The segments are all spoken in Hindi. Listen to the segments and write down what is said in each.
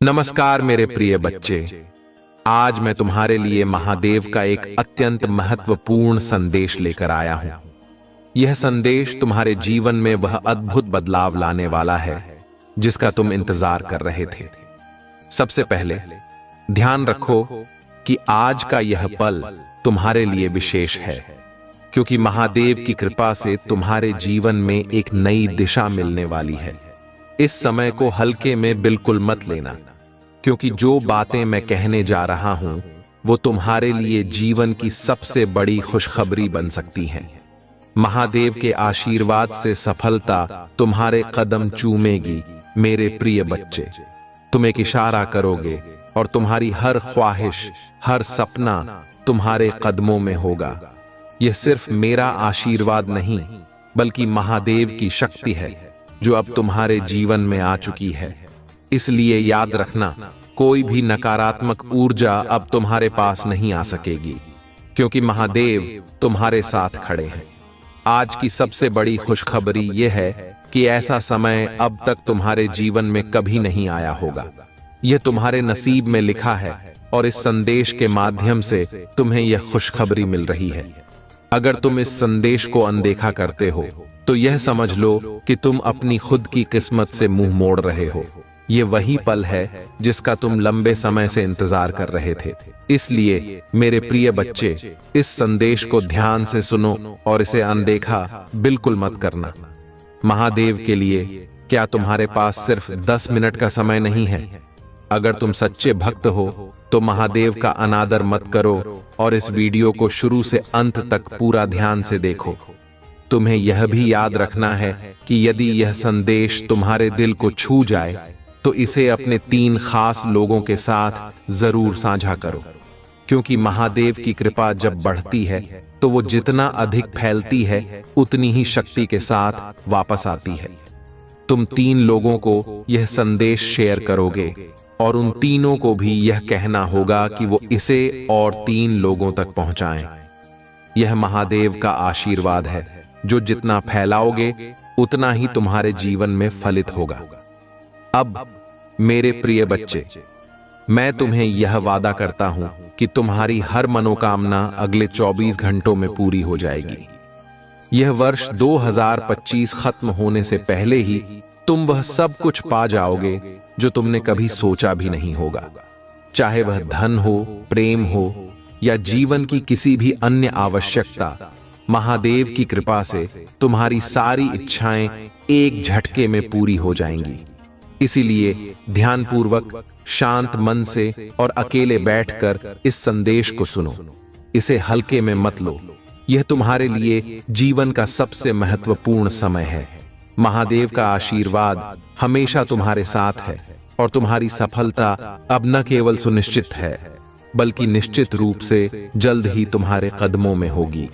नमस्कार मेरे प्रिय बच्चे। आज मैं तुम्हारे लिए महादेव का एक अत्यंत महत्वपूर्ण संदेश लेकर आया हूं। यह संदेश तुम्हारे जीवन में वह अद्भुत बदलाव लाने वाला है जिसका तुम इंतजार कर रहे थे। सबसे पहले ध्यान रखो कि आज का यह पल तुम्हारे लिए विशेष है, क्योंकि महादेव की कृपा से तुम्हारे जीवन में एक नई दिशा मिलने वाली है। इस समय को हल्के में बिल्कुल मत लेना, क्योंकि जो बातें मैं कहने जा रहा हूं वो तुम्हारे लिए जीवन की सबसे बड़ी खुशखबरी बन सकती हैं। महादेव के आशीर्वाद से सफलता तुम्हारे कदम चूमेगी मेरे प्रिय बच्चे। तुम एक इशारा करोगे और तुम्हारी हर ख्वाहिश, हर सपना तुम्हारे कदमों में होगा। यह सिर्फ मेरा आशीर्वाद नहीं, बल्कि महादेव की शक्ति है जो अब तुम्हारे जीवन में आ चुकी है। इसलिए याद रखना, कोई भी नकारात्मक ऊर्जा अब तुम्हारे पास नहीं आ सकेगी, क्योंकि महादेव तुम्हारे साथ खड़े हैं। आज की सबसे बड़ी खुशखबरी यह है कि ऐसा समय अब तक तुम्हारे जीवन में कभी नहीं आया होगा। यह तुम्हारे नसीब में लिखा है और इस संदेश के माध्यम से तुम्हें यह खुशखबरी मिल रही है। अगर तुम इस संदेश को अनदेखा करते हो तो यह समझ लो कि तुम अपनी खुद की किस्मत से मुंह मोड़ रहे हो। ये वही पल है जिसका तुम लंबे समय से इंतजार कर रहे थे। इसलिए मेरे प्रिय बच्चे, इस संदेश को ध्यान से सुनो और इसे अनदेखा बिल्कुल मत करना। महादेव के लिए क्या तुम्हारे पास सिर्फ 10 मिनट का समय नहीं है? अगर तुम सच्चे भक्त हो तो महादेव का अनादर मत करो और इस वीडियो को शुरू से अंत तक पूरा ध्यान से देखो। तुम्हें यह भी याद रखना है कि यदि यह संदेश तुम्हारे दिल को छू जाए तो इसे अपने 3 खास लोगों के साथ जरूर साझा करो, क्योंकि महादेव की कृपा जब बढ़ती है तो वो जितना अधिक फैलती है उतनी ही शक्ति के साथ वापस आती है। तुम 3 लोगों को यह संदेश शेयर करोगे और उन तीनों को भी यह कहना होगा कि वो इसे और 3 लोगों तक पहुंचाएं। यह महादेव का आशीर्वाद है जो जितना फैलाओगे उतना ही तुम्हारे जीवन में फलित होगा। अब मेरे प्रिय बच्चे, मैं तुम्हें यह वादा करता हूं कि तुम्हारी हर मनोकामना अगले 24 घंटों में पूरी हो जाएगी। यह वर्ष 2025 खत्म होने से पहले ही तुम वह सब कुछ पा जाओगे जो तुमने कभी सोचा भी नहीं होगा। चाहे वह धन हो, प्रेम हो या जीवन की किसी भी अन्य आवश्यकता, महादेव की कृपा से तुम्हारी सारी इच्छाएं एक झटके में पूरी हो जाएंगी। इसीलिए ध्यानपूर्वक, शांत मन से और अकेले बैठकर इस संदेश को सुनो। इसे हल्के में मत लो। यह तुम्हारे लिए जीवन का सबसे महत्वपूर्ण समय है। महादेव का आशीर्वाद हमेशा तुम्हारे साथ है और तुम्हारी सफलता अब न केवल सुनिश्चित है, बल्कि निश्चित रूप से जल्द ही तुम्हारे कदमों में होगी।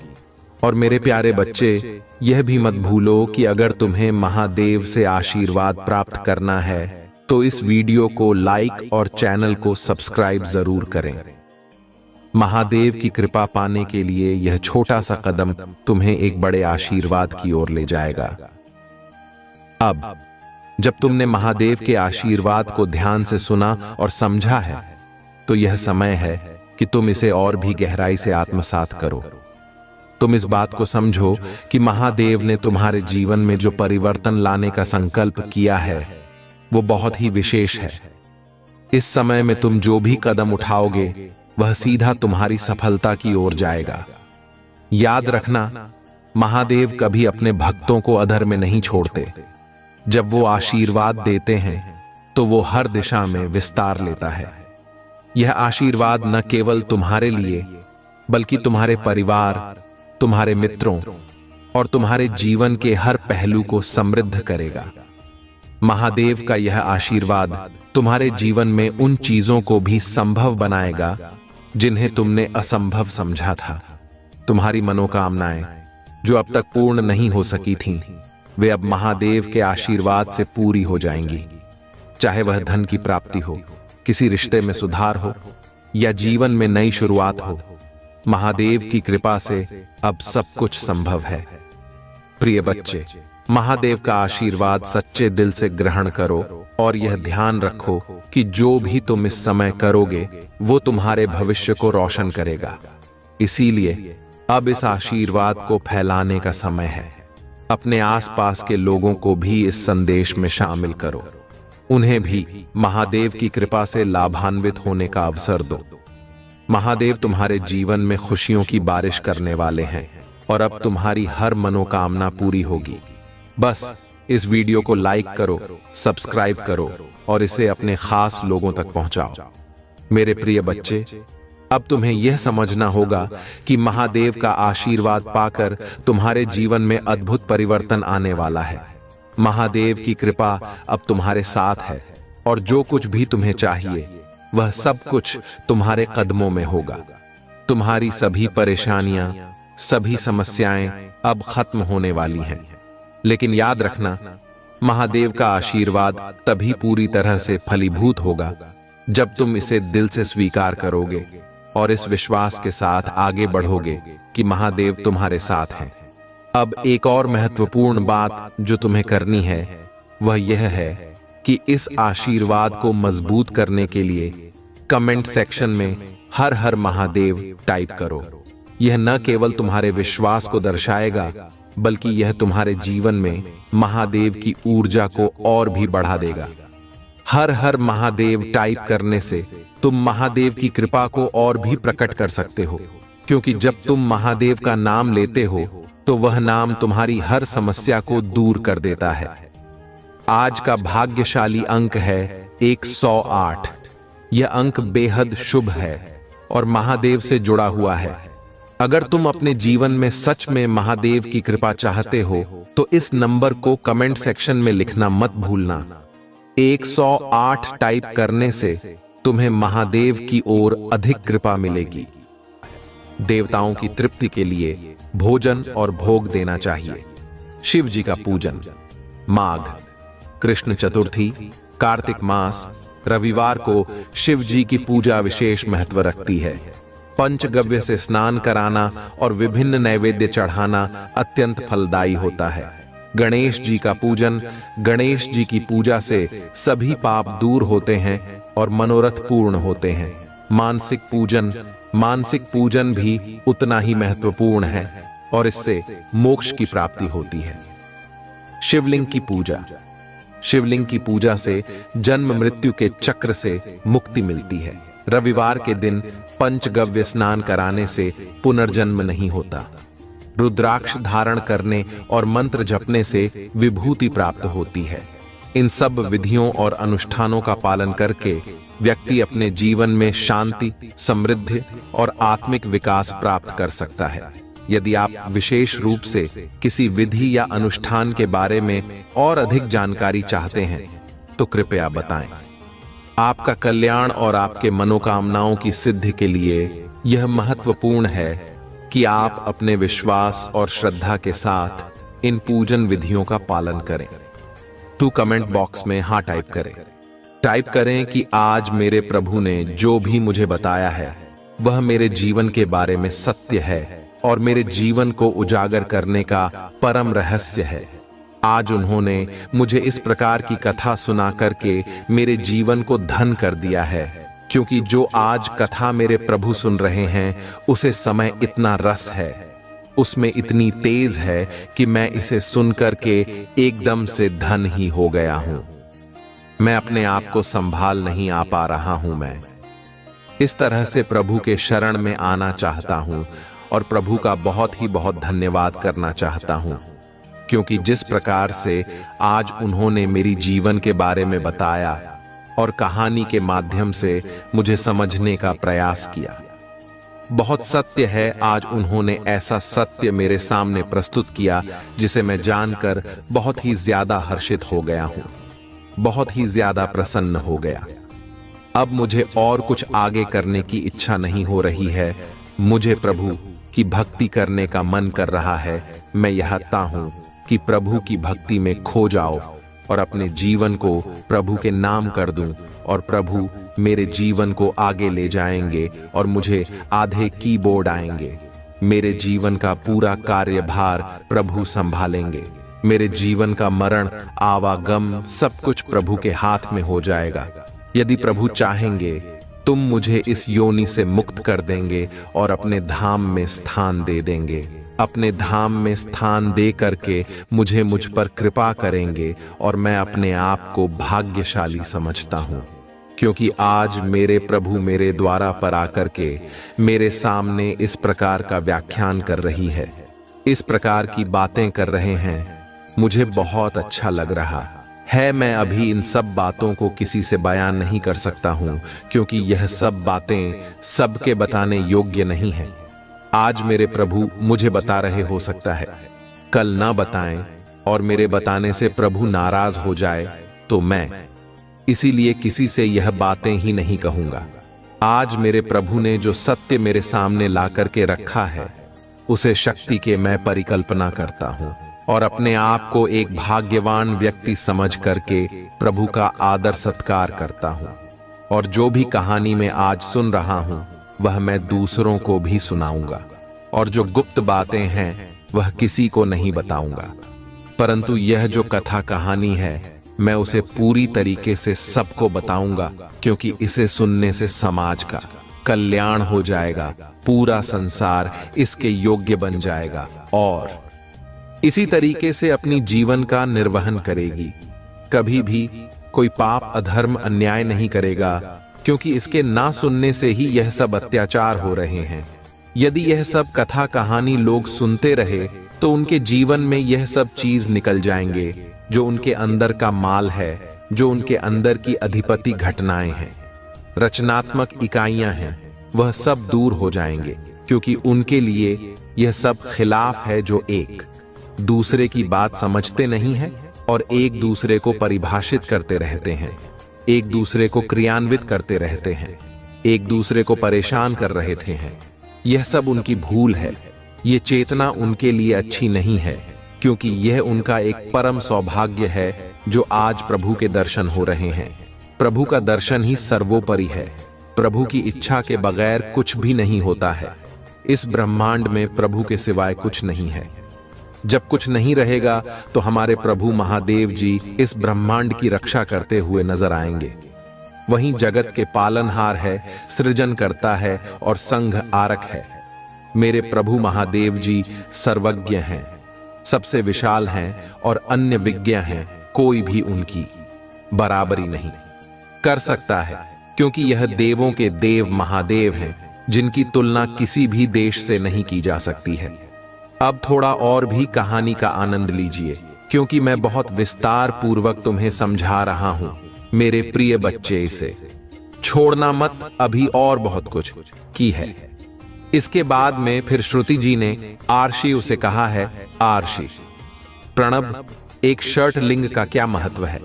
और मेरे प्यारे बच्चे, यह भी मत भूलो कि अगर तुम्हें महादेव से आशीर्वाद प्राप्त करना है तो इस वीडियो को लाइक और चैनल को सब्सक्राइब जरूर करें। महादेव की कृपा पाने के लिए यह छोटा सा कदम तुम्हें एक बड़े आशीर्वाद की ओर ले जाएगा। अब जब तुमने महादेव के आशीर्वाद को ध्यान से सुना और समझा है, तो यह समय है कि तुम इसे और भी गहराई से आत्मसात करो। तुम इस बात को समझो कि महादेव ने तुम्हारे जीवन में जो परिवर्तन लाने का संकल्प किया है वो बहुत ही विशेष है। इस समय में तुम जो भी कदम उठाओगे वह सीधा तुम्हारी सफलता की ओर जाएगा। याद रखना, महादेव कभी अपने भक्तों को अधर में नहीं छोड़ते। जब वो आशीर्वाद देते हैं तो वो हर दिशा में विस्तार लेता है। यह आशीर्वाद न केवल तुम्हारे लिए बल्कि तुम्हारे परिवार, तुम्हारे मित्रों और तुम्हारे जीवन के हर पहलू को समृद्ध करेगा। महादेव का यह आशीर्वाद तुम्हारे जीवन में उन चीजों को भी संभव बनाएगा जिन्हें तुमने असंभव समझा था। तुम्हारी मनोकामनाएं जो अब तक पूर्ण नहीं हो सकी थीं, वे अब महादेव के आशीर्वाद से पूरी हो जाएंगी। चाहे वह धन की प्राप्ति हो, किसी रिश्ते में सुधार हो या जीवन में नई शुरुआत हो, महादेव की कृपा से अब सब कुछ संभव है। प्रिय बच्चे, महादेव का आशीर्वाद सच्चे दिल से ग्रहण करो और यह ध्यान रखो कि जो भी तुम इस समय करोगे वो तुम्हारे भविष्य को रोशन करेगा। इसीलिए अब इस आशीर्वाद को फैलाने का समय है। अपने आसपास के लोगों को भी इस संदेश में शामिल करो, उन्हें भी महादेव की कृपा से लाभान्वित होने का अवसर दो। महादेव तुम्हारे जीवन में खुशियों की बारिश करने वाले हैं और अब तुम्हारी हर मनोकामना पूरी होगी। बस इस वीडियो को लाइक करो, सब्सक्राइब करो और इसे अपने खास लोगों तक पहुंचाओ। मेरे प्रिय बच्चे, अब तुम्हें यह समझना होगा कि महादेव का आशीर्वाद पाकर तुम्हारे जीवन में अद्भुत परिवर्तन आने वाला है। महादेव की कृपा अब तुम्हारे साथ है और जो कुछ भी तुम्हें चाहिए वह सब कुछ तुम्हारे कदमों में होगा। तुम्हारी सभी परेशानियां, सभी समस्याएं अब खत्म होने वाली हैं। लेकिन याद रखना, महादेव का आशीर्वाद तभी पूरी तरह से फलीभूत होगा जब तुम इसे दिल से स्वीकार करोगे और इस विश्वास के साथ आगे बढ़ोगे कि महादेव तुम्हारे साथ हैं। अब एक और महत्वपूर्ण बात जो तुम्हें करनी है वह यह है कि इस आशीर्वाद को मजबूत करने के लिए कमेंट सेक्शन में हर हर महादेव टाइप करो। यह न केवल तुम्हारे विश्वास को दर्शाएगा बल्कि यह तुम्हारे जीवन में महादेव की ऊर्जा को और भी बढ़ा देगा। हर हर महादेव टाइप करने से तुम महादेव की कृपा को और भी प्रकट कर सकते हो, क्योंकि जब तुम महादेव का नाम लेते हो तो वह नाम तुम्हारी हर समस्या को दूर कर देता है। आज का भाग्यशाली अंक है 108। यह अंक बेहद शुभ है और महादेव से जुड़ा हुआ है। अगर तुम अपने जीवन में सच में महादेव की कृपा चाहते हो तो इस नंबर को कमेंट सेक्शन में लिखना मत भूलना। 108 टाइप करने से तुम्हें महादेव की ओर अधिक कृपा मिलेगी। देवताओं की तृप्ति के लिए भोजन और भोग देना चाहिए। शिव जी का पूजन। माघ, कृष्ण चतुर्थी, कार्तिक मास, रविवार को शिव जी की पूजा विशेष महत्व रखती है। पंचगव्य से स्नान कराना और विभिन्न नैवेद्य चढ़ाना अत्यंत फलदायी होता है। गणेश जी का पूजन। गणेश जी की पूजा से सभी पाप दूर होते हैं और मनोरथ पूर्ण होते हैं। मानसिक पूजन। मानसिक पूजन भी उतना ही महत्वपूर्ण है और इससे मोक्ष की प्राप्ति होती है। शिवलिंग की पूजा। शिवलिंग की पूजा से जन्म मृत्यु के चक्र से मुक्ति मिलती है। रविवार के दिन पंचगव्य स्नान कराने से पुनर्जन्म नहीं होता। रुद्राक्ष धारण करने और मंत्र जपने से विभूति प्राप्त होती है। इन सब विधियों और अनुष्ठानों का पालन करके व्यक्ति अपने जीवन में शांति, समृद्धि और आत्मिक विकास प्राप्त कर सकता है। यदि आप विशेष रूप से किसी विधि या अनुष्ठान के बारे में और अधिक जानकारी चाहते हैं तो कृपया बताएं। आपका कल्याण और आपके मनोकामनाओं की सिद्धि के लिए यह महत्वपूर्ण है कि आप अपने विश्वास और श्रद्धा के साथ इन पूजन विधियों का पालन करें। तो कमेंट बॉक्स में हाँ टाइप करें। टाइप करें कि आज मेरे प्रभु ने जो भी मुझे बताया है वह मेरे जीवन के बारे में सत्य है और मेरे जीवन को उजागर करने का परम रहस्य है। आज उन्होंने मुझे इस प्रकार की कथा सुना करके मेरे जीवन को धन कर दिया है, क्योंकि जो आज कथा मेरे प्रभु सुन रहे हैं उसे समय इतना रस है, उसमें इतनी तेज है कि मैं इसे सुन करके एकदम से धन ही हो गया हूं। मैं अपने आप को संभाल नहीं आ पा रहा हूं। मैं इस तरह से प्रभु के शरण में आना चाहता हूं और प्रभु का बहुत ही बहुत धन्यवाद करना चाहता हूं, क्योंकि जिस प्रकार से आज उन्होंने मेरी जीवन के बारे में बताया और कहानी के माध्यम से मुझे समझने का प्रयास किया, बहुत सत्य है। आज उन्होंने ऐसा सत्य मेरे सामने प्रस्तुत किया जिसे मैं जानकर बहुत ही ज्यादा हर्षित हो गया हूं, बहुत ही ज्यादा प्रसन्न हो गया। अब मुझे और कुछ आगे करने की इच्छा नहीं हो रही है। मुझे प्रभु की भक्ति करने का मन कर रहा है। मैं चाहता हूं कि प्रभु की भक्ति में खो जाओ और अपने जीवन को प्रभु के नाम कर दूं और प्रभु मेरे जीवन को आगे ले जाएंगे और मुझे आधे कीबोर्ड आएंगे। मेरे जीवन का पूरा कार्यभार प्रभु संभालेंगे। मेरे जीवन का मरण, आवागम सब कुछ प्रभु के हाथ में हो जाएगा। यदि प्रभु चाहेंगे तुम मुझे इस योनि से मुक्त कर देंगे और अपने धाम में स्थान दे देंगे। अपने धाम में स्थान दे करके मुझ पर कृपा करेंगे और मैं अपने आप को भाग्यशाली समझता हूँ, क्योंकि आज मेरे प्रभु मेरे द्वारा पर आकर के मेरे सामने इस प्रकार का व्याख्यान कर रही है, इस प्रकार की बातें कर रहे हैं। मुझे बहुत अच्छा लग रहा है। मैं अभी इन सब बातों को किसी से बयान नहीं कर सकता हूँ, क्योंकि यह सब बातें सबके बताने योग्य नहीं है। आज मेरे प्रभु मुझे बता रहे, हो सकता है कल ना बताएं और मेरे बताने से प्रभु नाराज हो जाए तो मैं इसीलिए किसी से यह बातें ही नहीं कहूंगा। आज मेरे प्रभु ने जो सत्य मेरे सामने ला करके रखा है उसे शक्ति के मैं परिकल्पना करता हूं और अपने आप को एक भाग्यवान व्यक्ति समझ करके प्रभु का आदर सत्कार करता हूं। और जो भी कहानी मैं आज सुन रहा हूं वह मैं दूसरों को भी सुनाऊंगा, और जो गुप्त बातें हैं वह किसी को नहीं बताऊंगा। परंतु यह जो कथा कहानी है मैं उसे पूरी तरीके से सबको बताऊंगा, क्योंकि इसे सुनने से समाज का कल्याण हो जाएगा, पूरा संसार इसके योग्य बन जाएगा और इसी तरीके से अपनी जीवन का निर्वहन करेगी। कभी भी कोई पाप, अधर्म, अन्याय नहीं करेगा, क्योंकि इसके ना सुनने से ही यह सब अत्याचार हो रहे हैं। यदि यह सब कथा कहानी लोग सुनते रहे तो उनके जीवन में यह सब चीज निकल जाएंगे, जो उनके अंदर का माल है, जो उनके अंदर की अधिपति घटनाएं हैं, रचनात्मक इकाइयां हैं, वह सब दूर हो जाएंगे, क्योंकि उनके लिए यह सब खिलाफ है, जो एक दूसरे की बात समझते नहीं हैं और एक दूसरे को परिभाषित करते रहते हैं, एक दूसरे को क्रियान्वित करते रहते हैं, एक दूसरे को परेशान कर रहे थे। यह सब उनकी भूल है। ये चेतना उनके लिए अच्छी नहीं है, क्योंकि यह उनका एक परम सौभाग्य है जो आज प्रभु के दर्शन हो रहे हैं। प्रभु का दर्शन ही सर्वोपरि है। प्रभु की इच्छा के बगैर कुछ भी नहीं होता है। इस ब्रह्मांड में प्रभु के सिवाय कुछ नहीं है। जब कुछ नहीं रहेगा तो हमारे प्रभु महादेव जी इस ब्रह्मांड की रक्षा करते हुए नजर आएंगे। वहीं जगत के पालनहार है, सृजन करता है और संघ आरक है। मेरे प्रभु महादेव जी सर्वज्ञ हैं, सबसे विशाल हैं और अन्य विज्ञ हैं। कोई भी उनकी बराबरी नहीं कर सकता है, क्योंकि यह देवों के देव महादेव हैं, जिनकी तुलना किसी भी देश से नहीं की जा सकती है। अब थोड़ा और भी कहानी का आनंद लीजिए, क्योंकि मैं बहुत विस्तार पूर्वक तुम्हें समझा रहा हूं। मेरे प्रिय बच्चे, इसे छोड़ना मत, अभी और बहुत कुछ की है। इसके बाद में फिर श्रुति जी ने आर्षि उसे कहा है, आर्षि, प्रणव एक शर्ट लिंग का क्या महत्व है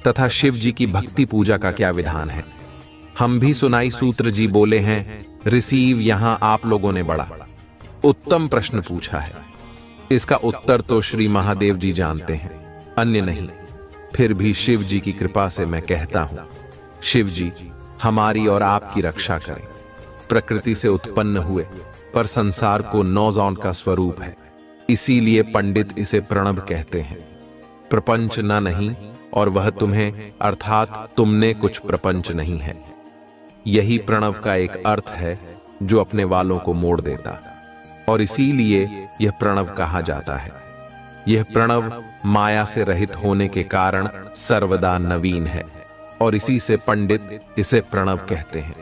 तथा शिव जी की भक्ति पूजा का क्या विधान है। हम भी सुनाई सूत्र जी बोले हैं, रिसीव, यहां आप लोगों ने बड़ा उत्तम प्रश्न पूछा है। इसका उत्तर तो श्री महादेव जी जानते हैं, अन्य नहीं। फिर भी शिव जी की कृपा से मैं कहता हूं, शिव जी हमारी और आपकी रक्षा करें। प्रकृति से उत्पन्न हुए पर संसार को नौजौन का स्वरूप है, इसीलिए पंडित इसे प्रणव कहते हैं। प्रपंच ना नहीं, और वह तुम्हें अर्थात तुमने कुछ प्रपंच नहीं है। यही प्रणव का एक अर्थ है जो अपने वालों को मोड़ देता, और इसीलिए यह प्रणव कहा जाता है। यह प्रणव माया से रहित होने के कारण सर्वदा नवीन है, और इसी से पंडित इसे प्रणव कहते हैं।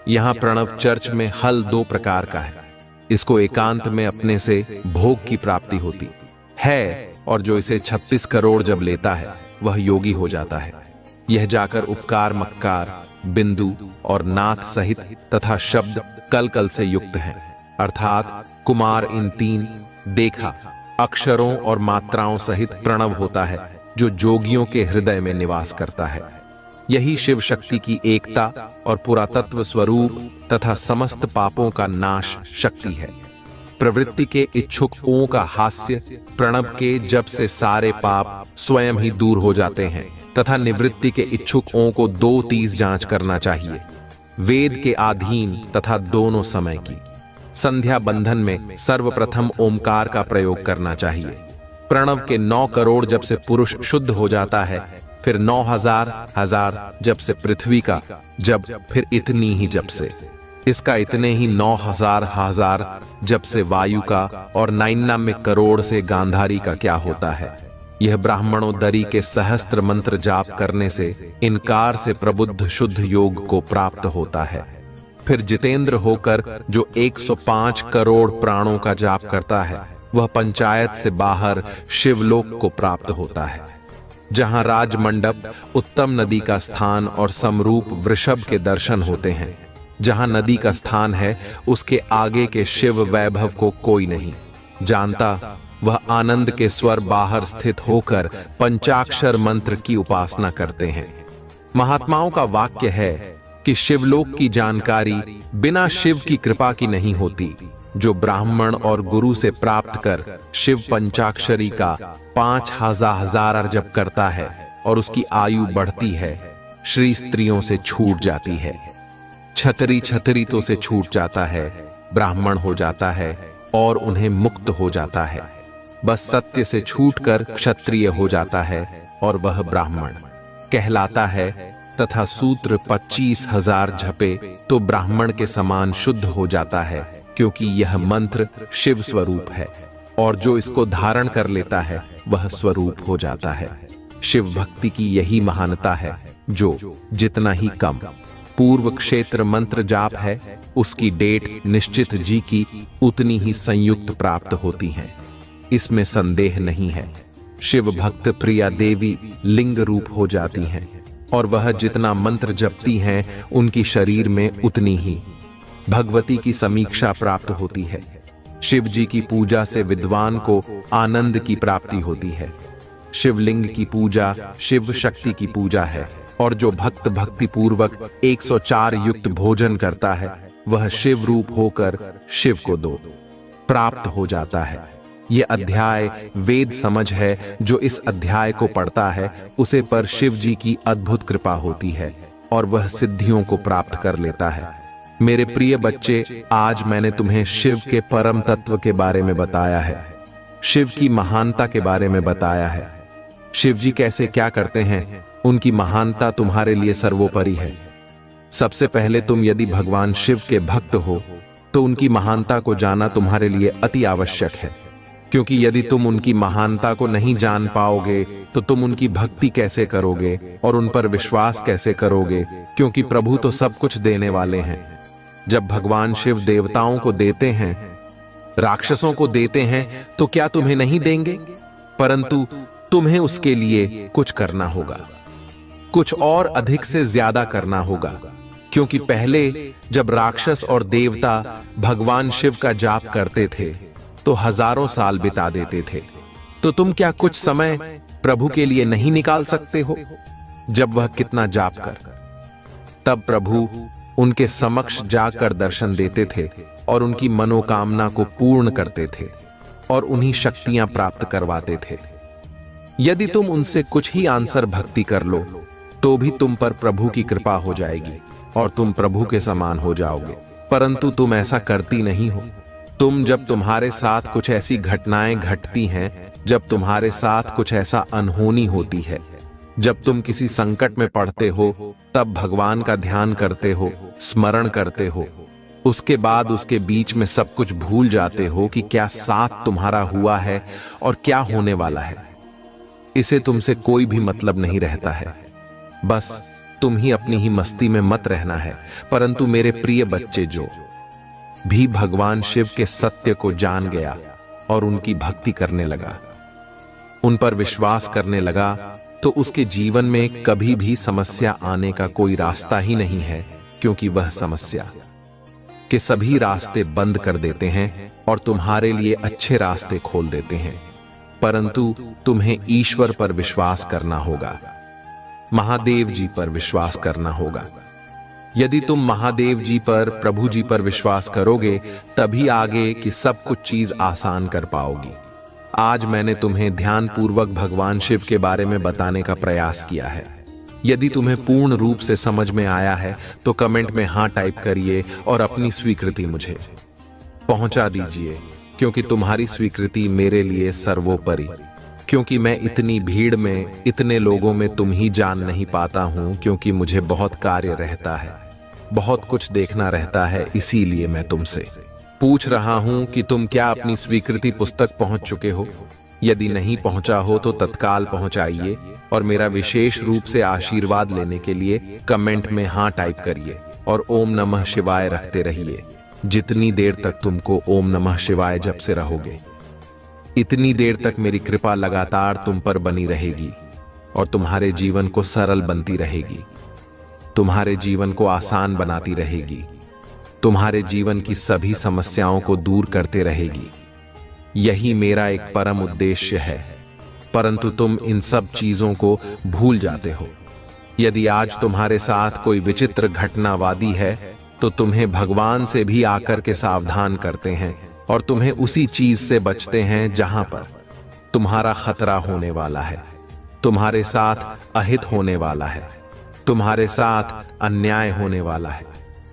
यहां प्रणव चर्च में हल दो प्रकार का है। इसको एकांत में अपने से भोग की प्राप्ति होती है, और जो इसे 36 करोड़ जब लेता है वह योगी हो जाता है। यह जाकर उपकार, मक्कार, बिंदु और नाथ सहित तथा शब्द कल कल से युक्त हैं, अर्थात कुमार, इन तीन देखा अक्षरों और मात्राओं सहित प्रणव होता है, जो जोगियों के हृदय में निवास करता है। यही शिव शक्ति की एकता और पुरातत्व स्वरूप तथा समस्त पापों का नाश शक्ति है। प्रवृत्ति के इच्छुक ओं का हास्य प्रणव के जब से सारे पाप स्वयं ही दूर हो जाते हैं, तथा निवृत्ति के इच्छुक ओं को 2-3 जांच करना चाहिए, वेद के अधीन तथा दोनों समय की। संध्या बंधन में सर्वप्रथम ओमकार का प्रयोग करना चाहिए। प्रणव के 9 करोड़ जप से पुरुष शुद्ध हो जाता है, फिर 9,000 जप से पृथ्वी का जप, फिर इतनी ही जप से इसका इतने ही 9,000 जप से वायु का, और 99 करोड़ से गांधारी का क्या होता है। यह ब्राह्मणोदरी के सहस्त्र मंत्र जाप करने से इनकार से प्रबुद्ध शुद्ध योग को प्राप्त होता है। फिर जितेंद्र होकर जो 105 करोड़ प्राणों का जाप करता है, वह पंचायत से बाहर शिवलोक को प्राप्त होता है, जहां राजमंडप, उत्तम नदी का स्थान और समरूप वृषभ के दर्शन होते हैं। जहां नदी का स्थान है, उसके आगे के शिव वैभव को कोई नहीं जानता। वह आनंद के स्वर बाहर स्थित होकर पंचाक्षर मंत्र की उपासना करते हैं। महात्माओं का वाक्य है कि शिवलोक की जानकारी बिना शिव की कृपा की नहीं होती। जो ब्राह्मण और गुरु से प्राप्त कर शिव पंचाक्षरी का 5,000 जप करता है और उसकी आयु बढ़ती है, श्री स्त्रियों से छूट जाती है, छतरी तो से छूट जाता है, ब्राह्मण हो जाता है और उन्हें मुक्त हो जाता है। बस सत्य से छूटकर क्षत्रिय हो जाता है और वह ब्राह्मण कहलाता है, तथा सूत्र 25,000 जपे तो ब्राह्मण के समान शुद्ध हो जाता है, क्योंकि यह मंत्र शिव स्वरूप है और जो इसको धारण कर लेता है वह स्वरूप हो जाता है। शिव भक्ति की यही महानता है, जो जितना ही कम पूर्व क्षेत्र मंत्र जाप है, उसकी डेट निश्चित जी की उतनी ही संयुक्त प्राप्त होती है, इसमें संदेह नहीं है। शिव भक्त प्रिया देवी लिंग रूप हो जाती हैं और वह जितना मंत्र जपती हैं, उनकी शरीर में उतनी ही भगवती की समीक्षा प्राप्त होती है। शिव जी की पूजा से विद्वान को आनंद की प्राप्ति होती है। शिवलिंग की पूजा शिव शक्ति की पूजा है, और जो भक्त भक्ति पूर्वक 104 युक्त भोजन करता है, वह शिव रूप होकर शिव को दो प्राप्त हो जाता है। ये अध्याय वेद समझ है। जो इस अध्याय को पढ़ता है, उसे पर शिव जी की अद्भुत कृपा होती है और वह सिद्धियों को प्राप्त कर लेता है। मेरे प्रिय बच्चे, आज मैंने तुम्हें शिव के परम तत्व के बारे में बताया है, शिव की महानता के बारे में बताया है। शिव जी कैसे क्या करते हैं, उनकी महानता तुम्हारे लिए सर्वोपरि है। सबसे पहले तुम यदि भगवान शिव के भक्त हो तो उनकी महानता को जाना तुम्हारे लिए अति आवश्यक है, क्योंकि यदि तुम उनकी महानता को नहीं जान पाओगे तो तुम उनकी भक्ति कैसे करोगे और उन पर विश्वास कैसे करोगे, क्योंकि प्रभु तो सब कुछ देने वाले हैं। जब भगवान शिव देवताओं को देते हैं, राक्षसों को देते हैं, तो क्या तुम्हें नहीं देंगे? परंतु तुम्हें उसके लिए कुछ करना होगा, कुछ और अधिक से ज्यादा करना होगा, क्योंकि पहले जब राक्षस और देवता भगवान शिव का जाप करते थे तो हजारों साल बिता देते थे। तो तुम क्या कुछ समय प्रभु के लिए नहीं निकाल सकते हो? जब वह कितना जाप कर, तब प्रभु उनके समक्ष जाकर दर्शन देते थे और उनकी मनोकामना को पूर्ण करते थे और उन्हीं शक्तियां प्राप्त करवाते थे। यदि तुम उनसे कुछ ही आंसर भक्ति कर लो तो भी तुम पर प्रभु की कृपा हो जाएगी और तुम प्रभु के समान हो जाओगे, परंतु तुम ऐसा करती नहीं हो। तुम जब तुम्हारे साथ कुछ ऐसी घटनाएं घटती हैं, जब तुम्हारे साथ कुछ ऐसा अनहोनी होती है, जब तुम किसी संकट में पड़ते हो, तब भगवान का ध्यान करते हो, स्मरण करते हो, उसके बाद उसके बीच में सब कुछ भूल जाते हो कि क्या साथ तुम्हारा हुआ है और क्या होने वाला है। इसे तुमसे कोई भी मतलब नहीं रहता है, बस तुम ही अपनी ही मस्ती में मत रहना है। परंतु मेरे प्रिय बच्चे, जो भी भगवान शिव के सत्य को जान गया और उनकी भक्ति करने लगा, उन पर विश्वास करने लगा, तो उसके जीवन में कभी भी समस्या आने का कोई रास्ता ही नहीं है, क्योंकि वह समस्या के सभी रास्ते बंद कर देते हैं और तुम्हारे लिए अच्छे रास्ते खोल देते हैं। परंतु तुम्हें ईश्वर पर विश्वास करना होगा, महादेव जी पर विश्वास करना होगा। यदि तुम महादेव जी पर, प्रभु जी पर विश्वास करोगे, तभी आगे की सब कुछ चीज आसान कर पाओगी। आज मैंने तुम्हें ध्यानपूर्वक भगवान शिव के बारे में बताने का प्रयास किया है। यदि तुम्हें पूर्ण रूप से समझ में आया है तो कमेंट में हाँ टाइप करिए और अपनी स्वीकृति मुझे पहुंचा दीजिए, क्योंकि तुम्हारी स्वीकृति मेरे लिए सर्वोपरि क्योंकि मैं इतनी भीड़ में, इतने लोगों में तुम ही जान नहीं पाता हूं, क्योंकि मुझे बहुत कार्य रहता है, बहुत कुछ देखना रहता है। इसीलिए मैं तुमसे पूछ रहा हूं कि तुम क्या अपनी स्वीकृति पुस्तक पहुंच चुके हो? यदि नहीं पहुंचा हो तो तत्काल पहुंचाइए और मेरा विशेष रूप से आशीर्वाद लेने के लिए कमेंट में हाँ टाइप करिए और ओम नमः शिवाय रखते रहिए। जितनी देर तक तुमको ओम नमः शिवाय जप से रहोगे, इतनी देर तक मेरी कृपा लगातार तुम पर बनी रहेगी और तुम्हारे जीवन को सरल बनती रहेगी, तुम्हारे जीवन को आसान बनाती रहेगी, तुम्हारे जीवन की सभी समस्याओं को दूर करते रहेगी। यही मेरा एक परम उद्देश्य है, परंतु तुम इन सब चीजों को भूल जाते हो। यदि आज तुम्हारे साथ कोई विचित्र घटनावादी है तो तुम्हें भगवान से भी आकर के सावधान करते हैं और तुम्हें उसी चीज से बचते हैं जहां पर तुम्हारा खतरा होने वाला है, तुम्हारे साथ अहित होने वाला है, तुम्हारे साथ अन्याय होने वाला है।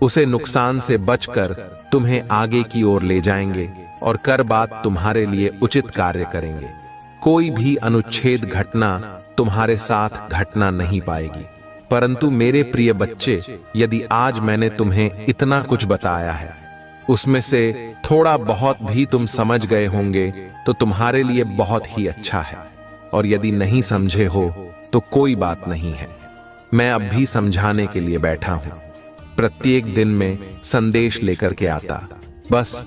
उसे नुकसान से बचकर तुम्हें आगे की ओर ले जाएंगे और कर बात तुम्हारे लिए उचित कार्य करेंगे। कोई भी अनुच्छेद घटना तुम्हारे साथ घटना नहीं पाएगी। परंतु मेरे प्रिय बच्चे, यदि आज मैंने तुम्हें इतना कुछ बताया है, उसमें से थोड़ा बहुत भी तुम समझ गए होंगे तो तुम्हारे लिए बहुत ही अच्छा है, और यदि नहीं समझे हो तो कोई बात नहीं है। मैं अब भी समझाने के लिए बैठा हूं। प्रत्येक दिन में संदेश लेकर के आता, बस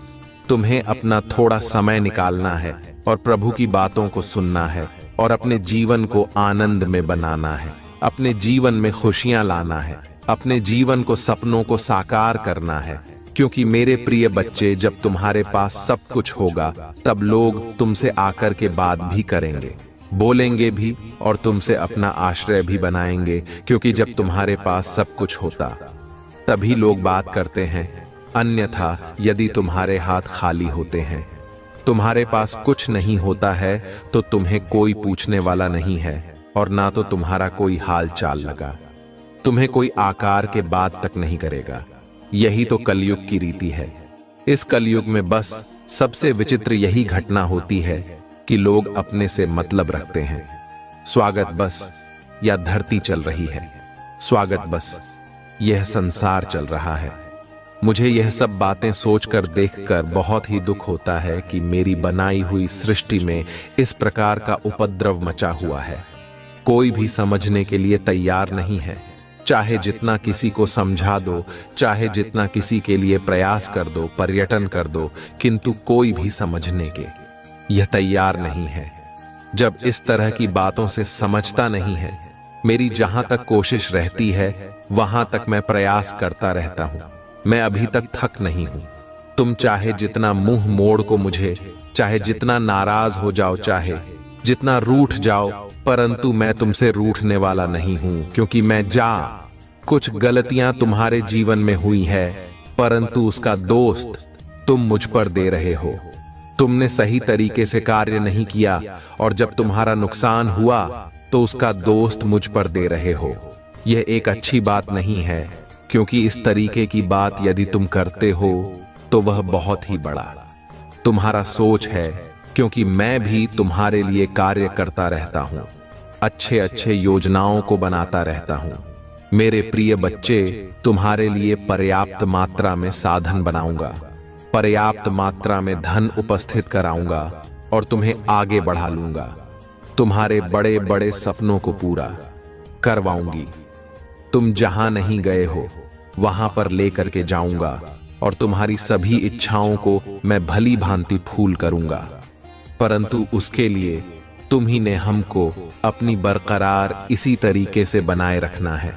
तुम्हें अपना थोड़ा समय निकालना है और प्रभु की बातों को सुनना है और अपने जीवन को आनंद में बनाना है, अपने जीवन में खुशियां लाना है, अपने जीवन को सपनों को साकार करना है। क्योंकि मेरे प्रिय बच्चे, जब तुम्हारे पास सब कुछ होगा तब लोग तुमसे आकर के बात भी करेंगे, बोलेंगे भी और तुमसे अपना आश्रय भी बनाएंगे। क्योंकि जब तुम्हारे पास सब कुछ होता तभी लोग बात करते हैं, अन्यथा यदि तुम्हारे हाथ खाली होते हैं, तुम्हारे पास कुछ नहीं होता है तो तुम्हें कोई पूछने वाला नहीं है और ना तो तुम्हारा कोई हाल चाल लगा, तुम्हें कोई आकार के बात तक नहीं करेगा। यही तो कलयुग की रीति है। इस कलयुग में बस सबसे विचित्र यही घटना होती है कि लोग अपने से मतलब रखते हैं। स्वागत बस, या धरती चल रही है, स्वागत बस, यह संसार चल रहा है। मुझे यह सब बातें सोचकर देखकर बहुत ही दुख होता है कि मेरी बनाई हुई सृष्टि में इस प्रकार का उपद्रव मचा हुआ है। कोई भी समझने के लिए तैयार नहीं है। चाहे जितना किसी को समझा दो, चाहे जितना किसी के लिए प्रयास कर दो, पर्यटन कर दो, किंतु कोई भी समझने के यह तैयार नहीं है। जब इस तरह की बातों से समझता नहीं है, मेरी जहां तक कोशिश रहती है वहां तक मैं प्रयास करता रहता हूं। मैं अभी तक थक नहीं हूं। तुम चाहे जितना मुंह मोड़ को मुझे, चाहे जितना नाराज हो जाओ, चाहे जितना रूठ जाओ, परंतु मैं तुमसे रूठने वाला नहीं हूं। क्योंकि मैं कुछ गलतियां तुम्हारे जीवन में हुई है, परंतु उसका दोस्त तुम मुझ पर दे रहे हो। तुमने सही तरीके से कार्य नहीं किया और जब तुम्हारा नुकसान हुआ तो उसका दोस्त मुझ पर दे रहे हो। यह एक अच्छी बात नहीं है, क्योंकि इस तरीके की बात यदि तुम करते हो तो वह बहुत ही बड़ा तुम्हारा सोच है। क्योंकि मैं भी तुम्हारे लिए कार्य करता रहता हूं, अच्छे अच्छे योजनाओं को बनाता रहता हूं। मेरे प्रिय बच्चे, तुम्हारे लिए पर्याप्त मात्रा में साधन बनाऊंगा, पर्याप्त मात्रा में धन उपस्थित कराऊंगा और तुम्हें आगे बढ़ा लूंगा। तुम्हारे बड़े बड़े सपनों को पूरा करवाऊंगी। तुम जहां नहीं गए हो वहां पर लेकर के जाऊंगा और तुम्हारी सभी इच्छाओं को मैं भली भांति फूल करूंगा। परंतु उसके लिए तुम ही ने हमको अपनी बरकरार इसी तरीके से बनाए रखना है।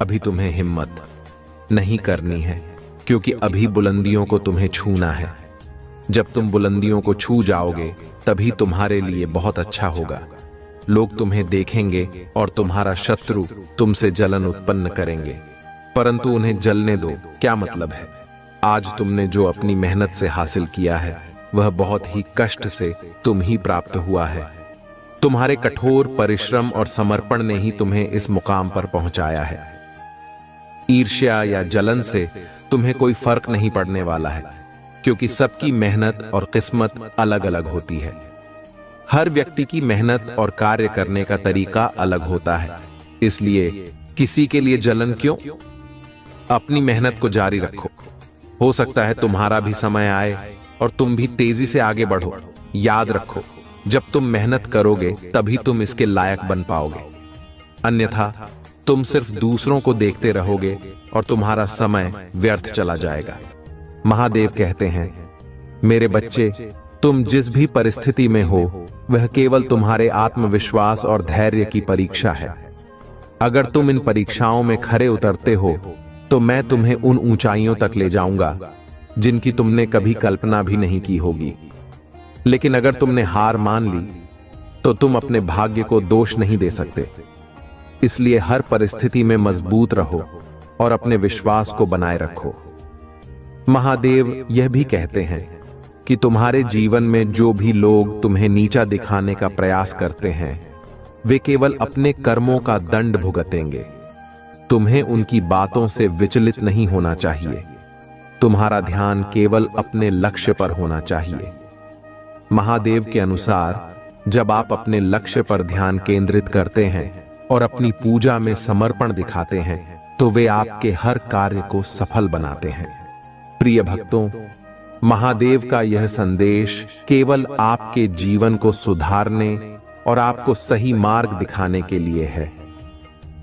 अभी तुम्हें हिम्मत नहीं करनी है, क्योंकि अभी बुलंदियों को तुम्हें छूना है। जब तुम बुलंदियों को छू जाओगे तभी तुम्हारे लिए बहुत अच्छा होगा। लोग तुम्हें देखेंगे और तुम्हारा शत्रु तुमसे जलन उत्पन्न करेंगे, परंतु उन्हें जलने दो, क्या मतलब है। आज तुमने जो अपनी मेहनत से हासिल किया है वह बहुत ही कष्ट से तुम ही प्राप्त हुआ है। तुम्हारे कठोर परिश्रम और समर्पण ने ही तुम्हें इस मुकाम पर पहुंचाया है। ईर्ष्या या जलन से तुम्हें कोई फर्क नहीं पड़ने वाला है, क्योंकि सबकी मेहनत और किस्मत अलग अलग होती है। हर व्यक्ति की मेहनत और कार्य करने का तरीका अलग होता है, इसलिए किसी के लिए जलन क्यों? अपनी मेहनत को जारी रखो। हो सकता है तुम्हारा भी समय आए और तुम भी तेजी से आगे बढ़ो। याद रखो, जब तुम मेहनत करोगे तभी तुम इसके लायक बन पाओगे, अन्यथा तुम सिर्फ दूसरों को देखते रहोगे और तुम्हारा समय व्यर्थ चला जाएगा। महादेव कहते हैं, मेरे बच्चे, तुम जिस भी परिस्थिति में हो वह केवल तुम्हारे आत्मविश्वास और धैर्य की परीक्षा है। अगर तुम इन परीक्षाओं में खरे उतरते हो तो मैं तुम्हें उन ऊंचाइयों तक ले जाऊंगा जिनकी तुमने कभी कल्पना भी नहीं की होगी। लेकिन अगर तुमने हार मान ली तो तुम अपने भाग्य को दोष नहीं दे सकते। इसलिए हर परिस्थिति में मजबूत रहो और अपने विश्वास को बनाए रखो। महादेव यह भी कहते हैं कि तुम्हारे जीवन में जो भी लोग तुम्हें नीचा दिखाने का प्रयास करते हैं वे केवल अपने कर्मों का दंड भुगतेंगे। तुम्हें उनकी बातों से विचलित नहीं होना चाहिए। तुम्हारा ध्यान केवल अपने लक्ष्य पर होना चाहिए। महादेव के अनुसार जब आप अपने लक्ष्य पर ध्यान केंद्रित करते हैं और अपनी पूजा में समर्पण दिखाते हैं तो वे आपके हर कार्य को सफल बनाते हैं। प्रिय भक्तों, महादेव का यह संदेश केवल आपके जीवन को सुधारने और आपको सही मार्ग दिखाने के लिए है।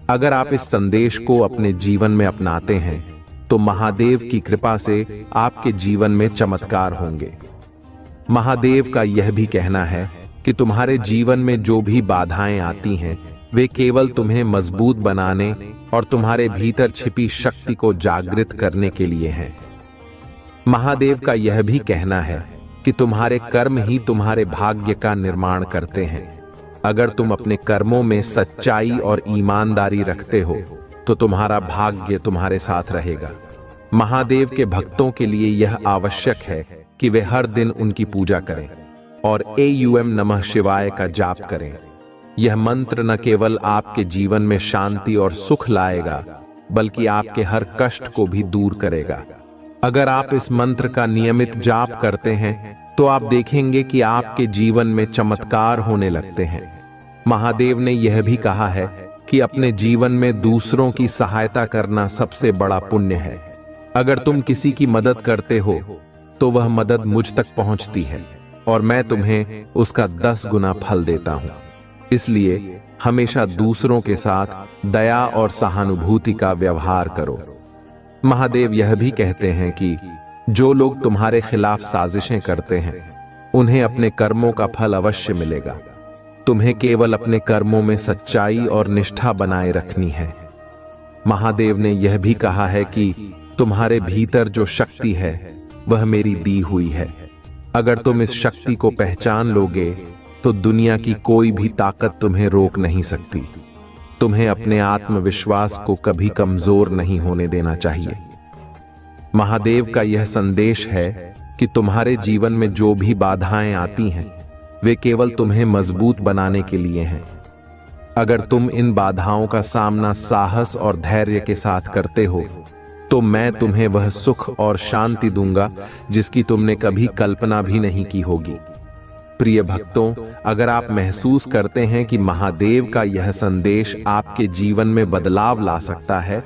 अगर आप इस संदेश को अपने जीवन में अपनाते हैं तो महादेव की कृपा से आपके जीवन में चमत्कार होंगे। महादेव का यह भी कहना है कि तुम्हारे जीवन में जो भी बाधाएं आती हैं वे केवल तुम्हें मजबूत बनाने और तुम्हारे भीतर छिपी शक्ति को जागृत करने के लिए हैं। महादेव का यह भी कहना है कि तुम्हारे कर्म ही तुम्हारे भाग्य का निर्माण करते हैं। अगर तुम अपने कर्मों में सच्चाई और ईमानदारी रखते हो तो तुम्हारा भाग्य तुम्हारे साथ रहेगा। महादेव के भक्तों के लिए यह आवश्यक है कि वे हर दिन उनकी पूजा करें और AUM नमः शिवाय का जाप करें। यह मंत्र न केवल आपके जीवन में शांति और सुख लाएगा बल्कि आपके हर कष्ट को भी दूर करेगा। अगर आप इस मंत्र का नियमित जाप करते हैं तो आप देखेंगे कि आपके जीवन में चमत्कार होने लगते हैं। महादेव ने यह भी कहा है कि अपने जीवन में दूसरों की सहायता करना सबसे बड़ा पुण्य है। अगर तुम किसी की मदद करते हो तो वह मदद मुझ तक पहुंचती है और मैं तुम्हें उसका 10 गुना फल देता हूं। इसलिए हमेशा दूसरों के साथ दया और सहानुभूति का व्यवहार करो। महादेव यह भी कहते हैं कि जो लोग तुम्हारे खिलाफ साजिशें करते हैं उन्हें अपने कर्मों का फल अवश्य मिलेगा। तुम्हें केवल अपने कर्मों में सच्चाई और निष्ठा बनाए रखनी है। महादेव ने यह भी कहा है कि तुम्हारे भीतर जो शक्ति है वह मेरी दी हुई है। अगर तुम इस शक्ति को पहचान लोगे तो दुनिया की कोई भी ताकत तुम्हें रोक नहीं सकती। तुम्हें अपने आत्मविश्वास को कभी कमजोर नहीं होने देना चाहिए। महादेव का यह संदेश है कि तुम्हारे जीवन में जो भी बाधाएं आती हैं वे केवल तुम्हें मजबूत बनाने के लिए हैं। अगर तुम इन बाधाओं का सामना साहस और धैर्य के साथ करते हो तो मैं तुम्हें वह सुख और शांति दूंगा जिसकी तुमने कभी कल्पना भी नहीं की होगी। प्रिय भक्तों, अगर आप महसूस करते हैं कि महादेव का यह संदेश आपके जीवन में बदलाव ला सकता है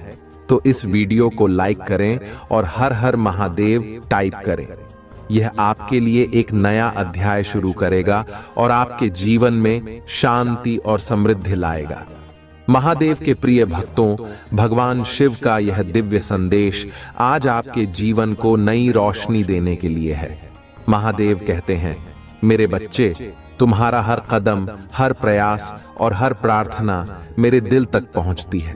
तो इस वीडियो को लाइक करें और हर हर महादेव टाइप करें। यह आपके लिए एक नया अध्याय शुरू करेगा और आपके जीवन में शांति और समृद्धि लाएगा। महादेव के प्रिय भक्तों, भगवान शिव का यह दिव्य संदेश आज आपके जीवन को नई रोशनी देने के लिए है। महादेव कहते हैं, मेरे बच्चे, तुम्हारा हर कदम, हर प्रयास और हर प्रार्थना मेरे दिल तक पहुंचती है।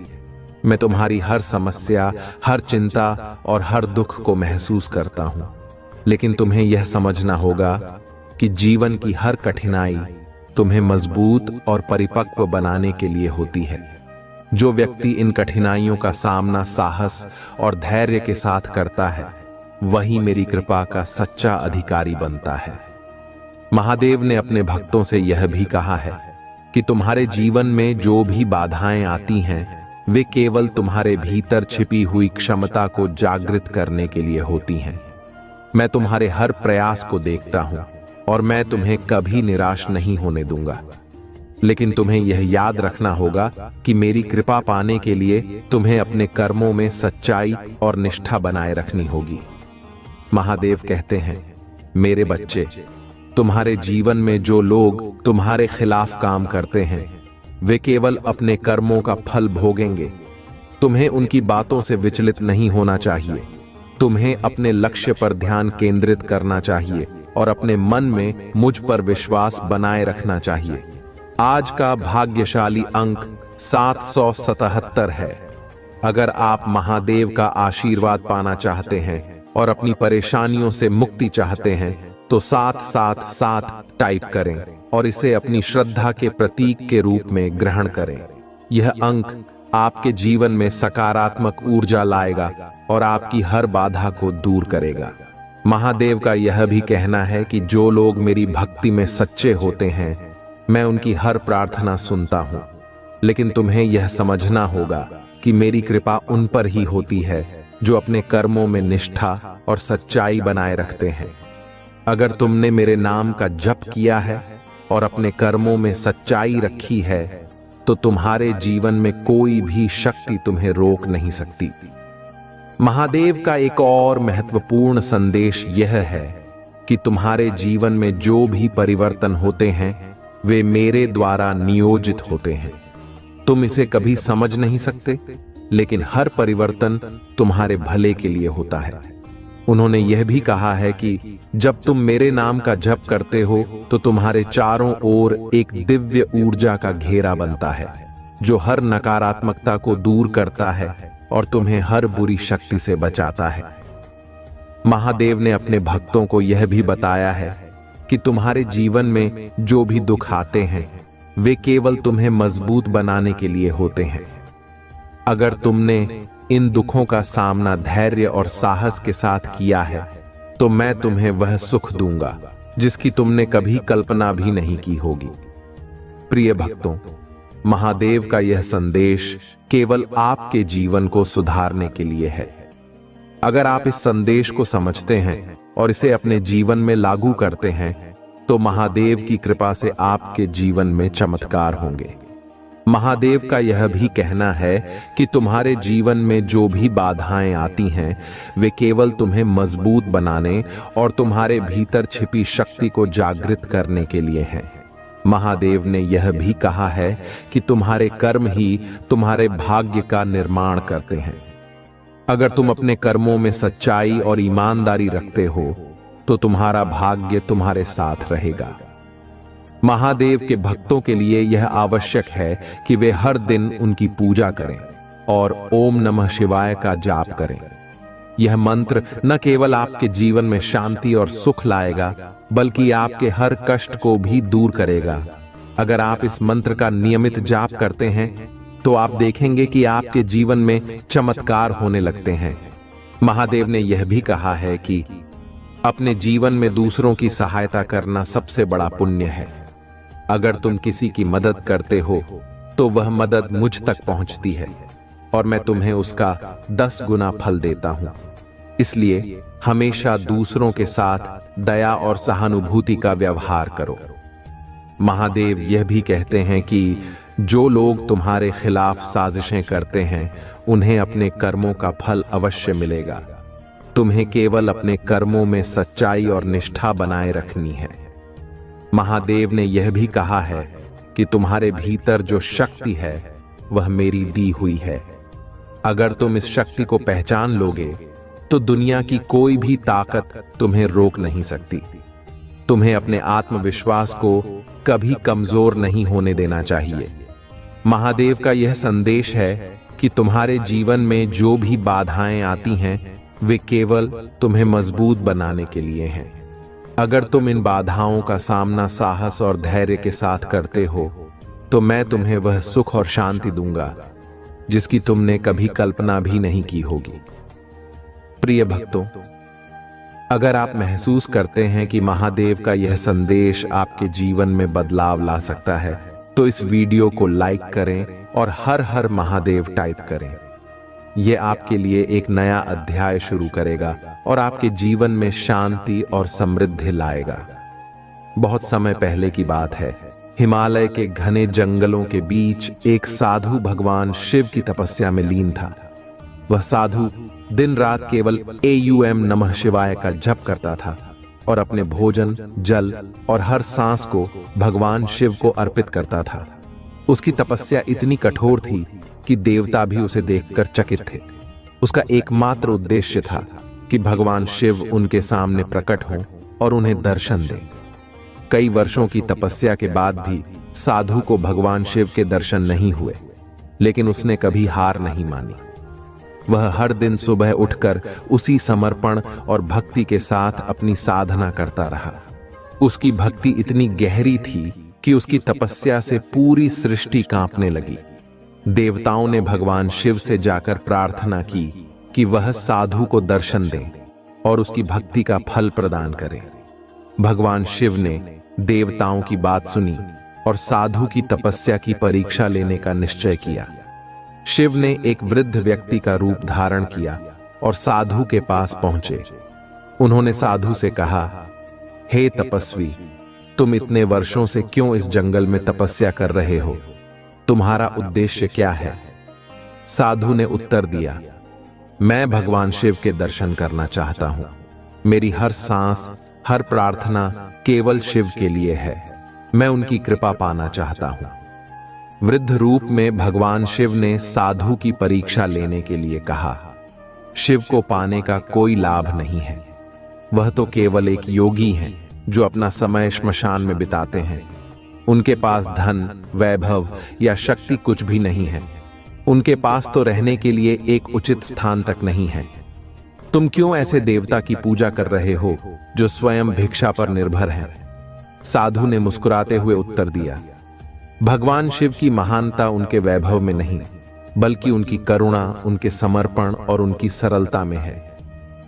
मैं तुम्हारी हर समस्या, हर चिंता और हर दुख को महसूस करता हूं। लेकिन तुम्हें यह समझना होगा कि जीवन की हर कठिनाई तुम्हें मजबूत और परिपक्व बनाने के लिए होती है। जो व्यक्ति इन कठिनाइयों का सामना साहस और धैर्य के साथ करता है वही मेरी कृपा का सच्चा अधिकारी बनता है। महादेव ने अपने भक्तों से यह भी कहा है कि तुम्हारे जीवन में जो भी बाधाएं आती हैं वे केवल तुम्हारे भीतर छिपी हुई क्षमता को जागृत करने के लिए होती हैं। मैं तुम्हारे हर प्रयास को देखता हूं और मैं तुम्हें कभी निराश नहीं होने दूंगा। लेकिन तुम्हें यह याद रखना होगा कि मेरी कृपा पाने के लिए तुम्हें अपने कर्मों में सच्चाई और निष्ठा बनाए रखनी होगी। महादेव कहते हैं, मेरे बच्चे, तुम्हारे जीवन में जो लोग तुम्हारे खिलाफ काम करते हैं वे केवल अपने कर्मों का फल भोगेंगे। तुम्हें उनकी बातों से विचलित नहीं होना चाहिए। तुम्हें अपने लक्ष्य पर ध्यान केंद्रित करना चाहिए और अपने मन में मुझ पर विश्वास बनाए रखना चाहिए। आज का भाग्यशाली अंक 777 है। अगर आप महादेव का आशीर्वाद पाना चाहते हैं और अपनी परेशानियों से मुक्ति चाहते हैं तो 777 टाइप करें और इसे अपनी श्रद्धा के प्रतीक के रूप में ग्रहण करें। यह अंक आपके जीवन में सकारात्मक ऊर्जा लाएगा और आपकी हर बाधा को दूर करेगा। महादेव का यह भी कहना है कि जो लोग मेरी भक्ति में सच्चे होते हैं मैं उनकी हर प्रार्थना सुनता हूं। लेकिन तुम्हें यह समझना होगा कि मेरी कृपा उन पर ही होती है जो अपने कर्मों में निष्ठा और सच्चाई बनाए रखते हैं। अगर तुमने मेरे नाम का जप किया है और अपने कर्मों में सच्चाई रखी है तो तुम्हारे जीवन में कोई भी शक्ति तुम्हें रोक नहीं सकती। महादेव का एक और महत्वपूर्ण संदेश यह है कि तुम्हारे जीवन में जो भी परिवर्तन होते हैं वे मेरे द्वारा नियोजित होते हैं। तुम इसे कभी समझ नहीं सकते, लेकिन हर परिवर्तन तुम्हारे भले के लिए होता है। उन्होंने यह भी कहा है कि जब तुम मेरे नाम का जप करते हो तो तुम्हारे चारों ओर एक दिव्य ऊर्जा का घेरा बनता है जो हर नकारात्मकता को दूर करता है और तुम्हें हर बुरी शक्ति से बचाता है। महादेव ने अपने भक्तों को यह भी बताया है कि तुम्हारे जीवन में जो भी दुख आते हैं वे केवल तुम्हें मजबूत बनाने के लिए होते हैं। अगर तुमने इन दुखों का सामना धैर्य और साहस के साथ किया है तो मैं तुम्हें वह सुख दूंगा जिसकी तुमने कभी कल्पना भी नहीं की होगी। प्रिय भक्तों, महादेव का यह संदेश केवल आपके जीवन को सुधारने के लिए है। अगर आप इस संदेश को समझते हैं और इसे अपने जीवन में लागू करते हैं तो महादेव की कृपा से आपके जीवन में चमत्कार होंगे। महादेव का यह भी कहना है कि तुम्हारे जीवन में जो भी बाधाएं आती हैं वे केवल तुम्हें मजबूत बनाने और तुम्हारे भीतर छिपी शक्ति को जागृत करने के लिए हैं। महादेव ने यह भी कहा है कि तुम्हारे कर्म ही तुम्हारे भाग्य का निर्माण करते हैं। अगर तुम अपने कर्मों में सच्चाई और ईमानदारी रखते हो तो तुम्हारा भाग्य तुम्हारे साथ रहेगा। महादेव के भक्तों के लिए यह आवश्यक है कि वे हर दिन उनकी पूजा करें और ओम नमः शिवाय का जाप करें। यह मंत्र न केवल आपके जीवन में शांति और सुख लाएगा बल्कि आपके हर कष्ट को भी दूर करेगा। अगर आप इस मंत्र का नियमित जाप करते हैं तो आप देखेंगे कि आपके जीवन में चमत्कार होने लगते हैं। महादेव ने यह भी कहा है कि अपने जीवन में दूसरों की सहायता करना सबसे बड़ा पुण्य है। अगर तुम किसी की मदद करते हो तो वह मदद मुझ तक पहुंचती है और मैं तुम्हें उसका 10 गुना फल देता हूं। इसलिए हमेशा दूसरों के साथ दया और सहानुभूति का व्यवहार करो। महादेव यह भी कहते हैं कि जो लोग तुम्हारे खिलाफ साजिशें करते हैं उन्हें अपने कर्मों का फल अवश्य मिलेगा। तुम्हें केवल अपने कर्मों में सच्चाई और निष्ठा बनाए रखनी है। महादेव ने यह भी कहा है कि तुम्हारे भीतर जो शक्ति है वह मेरी दी हुई है। अगर तुम इस शक्ति को पहचान लोगे तो दुनिया की कोई भी ताकत तुम्हें रोक नहीं सकती। तुम्हें अपने आत्मविश्वास को कभी कमजोर नहीं होने देना चाहिए। महादेव का यह संदेश है कि तुम्हारे जीवन में जो भी बाधाएं आती हैं वे केवल तुम्हें मजबूत बनाने के लिए हैं। अगर तुम इन बाधाओं का सामना साहस और धैर्य के साथ करते हो तो मैं तुम्हें वह सुख और शांति दूंगा जिसकी तुमने कभी कल्पना भी नहीं की होगी। प्रिय भक्तों, अगर आप महसूस करते हैं कि महादेव का यह संदेश आपके जीवन में बदलाव ला सकता है तो इस वीडियो को लाइक करें और हर हर महादेव टाइप करें। यह आपके लिए एक नया अध्याय शुरू करेगा और आपके जीवन में शांति और समृद्धि लाएगा। बहुत समय पहले की बात है। हिमालय के घने जंगलों के बीच एक साधु भगवान शिव की तपस्या में लीन था। वह साधु दिन रात केवल AUM नमः शिवाय का जप करता था और अपने भोजन, जल और हर सांस को भगवान शिव को अर्पित करता था। उसकी तपस्या इतनी कठोर थी कि देवता भी उसे देखकर चकित थे। उसका एकमात्र उद्देश्य था कि भगवान शिव उनके सामने प्रकट हों और उन्हें दर्शन दें। कई वर्षों की तपस्या के बाद भी साधु को भगवान शिव के दर्शन नहीं हुए, लेकिन उसने कभी हार नहीं मानी। वह हर दिन सुबह उठकर उसी समर्पण और भक्ति के साथ अपनी साधना करता रहा। उसकी भक्ति इतनी गहरी थी कि उसकी तपस्या से पूरी सृष्टि कांपने लगी। देवताओं ने भगवान शिव से जाकर प्रार्थना की कि वह साधु को दर्शन दें और उसकी भक्ति का फल प्रदान करें। भगवान शिव ने देवताओं की बात सुनी और साधु की तपस्या की परीक्षा लेने का निश्चय किया। शिव ने एक वृद्ध व्यक्ति का रूप धारण किया और साधु के पास पहुंचे। उन्होंने साधु से कहा, हे तपस्वी, तुम इतने वर्षों से क्यों इस जंगल में तपस्या कर रहे हो? तुम्हारा उद्देश्य क्या है? साधु ने उत्तर दिया, मैं भगवान शिव के दर्शन करना चाहता हूं। मेरी हर सांस, हर प्रार्थना केवल शिव के लिए है। मैं उनकी कृपा पाना चाहता हूं। वृद्ध रूप में भगवान शिव ने साधु की परीक्षा लेने के लिए कहा। शिव को पाने का कोई लाभ नहीं है। वह तो केवल एक योगी हैं जो अपना समय श्मशान में बिताते हैं। उनके पास धन, वैभव या शक्ति कुछ भी नहीं है। उनके पास तो रहने के लिए एक उचित स्थान तक नहीं है। तुम क्यों ऐसे देवता की पूजा कर रहे हो जो स्वयं भिक्षा पर निर्भर हैं? साधु ने मुस्कुराते हुए उत्तर दिया, भगवान शिव की महानता उनके वैभव में नहीं, बल्कि उनकी करुणा, उनके समर्पण और उनकी सरलता में है।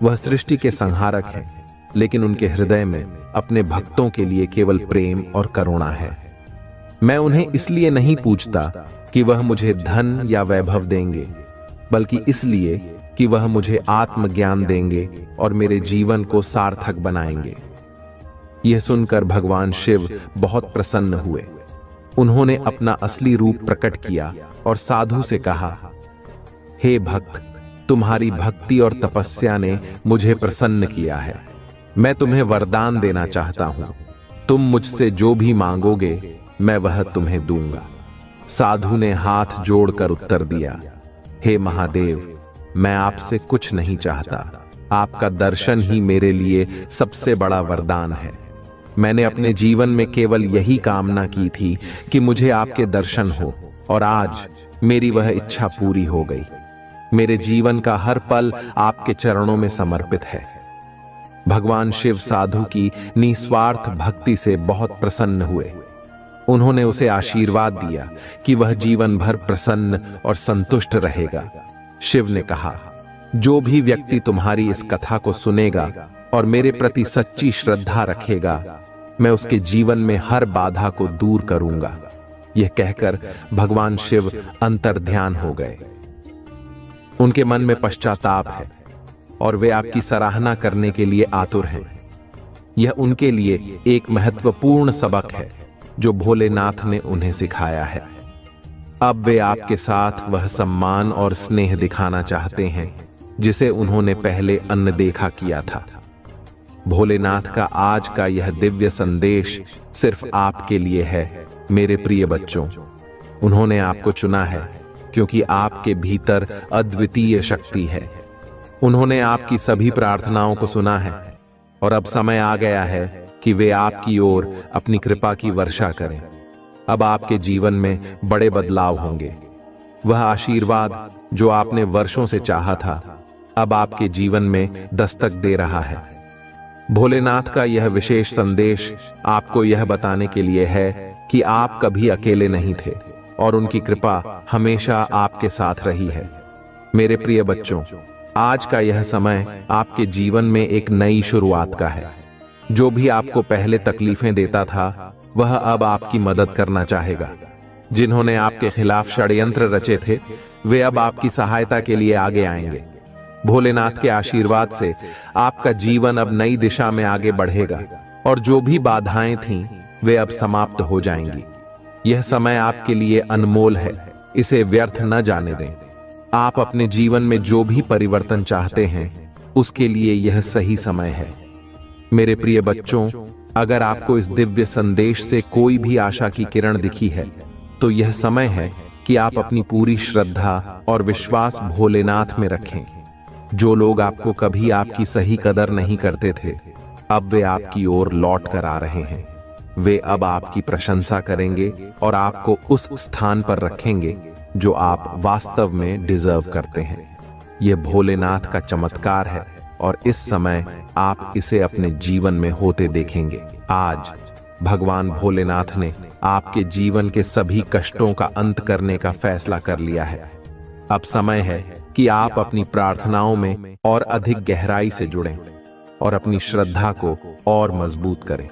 वह सृष्टि के संहारक हैं, लेकिन उनके हृदय में अपने भक्तों के लिए केवल प्रेम और करुणा है। मैं उन्हें इसलिए नहीं पूछता कि वह मुझे धन या वैभव देंगे, बल्कि इसलिए कि वह मुझे आत्मज्ञान देंगे और मेरे जीवन को सार्थक बनाएंगे। यह सुनकर भगवान शिव बहुत प्रसन्न हुए। उन्होंने अपना असली रूप प्रकट किया और साधु से कहा, हे भक्त, तुम्हारी भक्ति और तपस्या ने मुझे प्रसन्न किया है। मैं तुम्हें वरदान देना चाहता हूं। तुम मुझसे जो भी मांगोगे मैं वह तुम्हें दूंगा। साधु ने हाथ जोड़कर उत्तर दिया, हे महादेव, मैं आपसे कुछ नहीं चाहता। आपका दर्शन ही मेरे लिए सबसे बड़ा वरदान है। मैंने अपने जीवन में केवल यही कामना की थी कि मुझे आपके दर्शन हो, और आज मेरी वह इच्छा पूरी हो गई। मेरे जीवन का हर पल आपके चरणों में समर्पित है। भगवान शिव साधु की निस्वार्थ भक्ति से बहुत प्रसन्न हुए। उन्होंने उसे आशीर्वाद दिया कि वह जीवन भर प्रसन्न और संतुष्ट रहेगा। शिव ने कहा, जो भी व्यक्ति तुम्हारी इस कथा को सुनेगा और मेरे प्रति सच्ची श्रद्धा रखेगा, मैं उसके जीवन में हर बाधा को दूर करूंगा। यह कहकर भगवान शिव अंतर्ध्यान हो गए। उनके मन में पश्चाताप है और वे आपकी सराहना करने के लिए आतुर हैं। यह उनके लिए एक महत्वपूर्ण सबक है जो भोलेनाथ ने उन्हें सिखाया है। अब वे आपके साथ वह सम्मान और स्नेह दिखाना चाहते हैं जिसे उन्होंने पहले अनदेखा किया था। भोलेनाथ का आज का यह दिव्य संदेश सिर्फ आपके लिए है, मेरे प्रिय बच्चों। उन्होंने आपको चुना है क्योंकि आपके भीतर अद्वितीय शक्ति है। उन्होंने आपकी सभी प्रार्थनाओं को सुना है और अब समय आ गया है कि वे आपकी ओर अपनी कृपा की वर्षा करें। अब आपके जीवन में बड़े बदलाव होंगे। वह आशीर्वाद जो आपने वर्षों से चाहा था, अब आपके जीवन में दस्तक दे रहा है। भोलेनाथ का यह विशेष संदेश आपको यह बताने के लिए है कि आप कभी अकेले नहीं थे और उनकी कृपा हमेशा आपके साथ रही है। मेरे प्रिय बच्चों, आज का यह समय आपके जीवन में एक नई शुरुआत का है। जो भी आपको पहले तकलीफें देता था, वह अब आपकी मदद करना चाहेगा। जिन्होंने आपके खिलाफ षड्यंत्र रचे थे, वे अब आपकी सहायता के लिए आगे आएंगे। भोलेनाथ के आशीर्वाद से आपका जीवन अब नई दिशा में आगे बढ़ेगा और जो भी बाधाएं थीं वे अब समाप्त हो जाएंगी। यह समय आपके लिए अनमोल है, इसे व्यर्थ न जाने दें। आप अपने जीवन में जो भी परिवर्तन चाहते हैं उसके लिए यह सही समय है। मेरे प्रिय बच्चों, अगर आपको इस दिव्य संदेश से कोई भी आशा की किरण दिखी है तो यह समय है कि आप अपनी पूरी श्रद्धा और विश्वास भोलेनाथ में रखें। जो लोग आपको कभी आपकी सही कदर नहीं करते थे, अब वे आपकी ओर लौट कर आ रहे हैं। वे अब आपकी प्रशंसा करेंगे और आपको उस स्थान पर रखेंगे जो आप वास्तव में डिजर्व करते हैं। यह भोलेनाथ का चमत्कार है और इस समय आप इसे अपने जीवन में होते देखेंगे। आज भगवान भोलेनाथ ने आपके जीवन के सभी कष्टों का अंत करने का फैसला कर लिया है। अब समय है कि आप अपनी प्रार्थनाओं में और अधिक गहराई से जुड़ें और अपनी श्रद्धा को और मजबूत करें।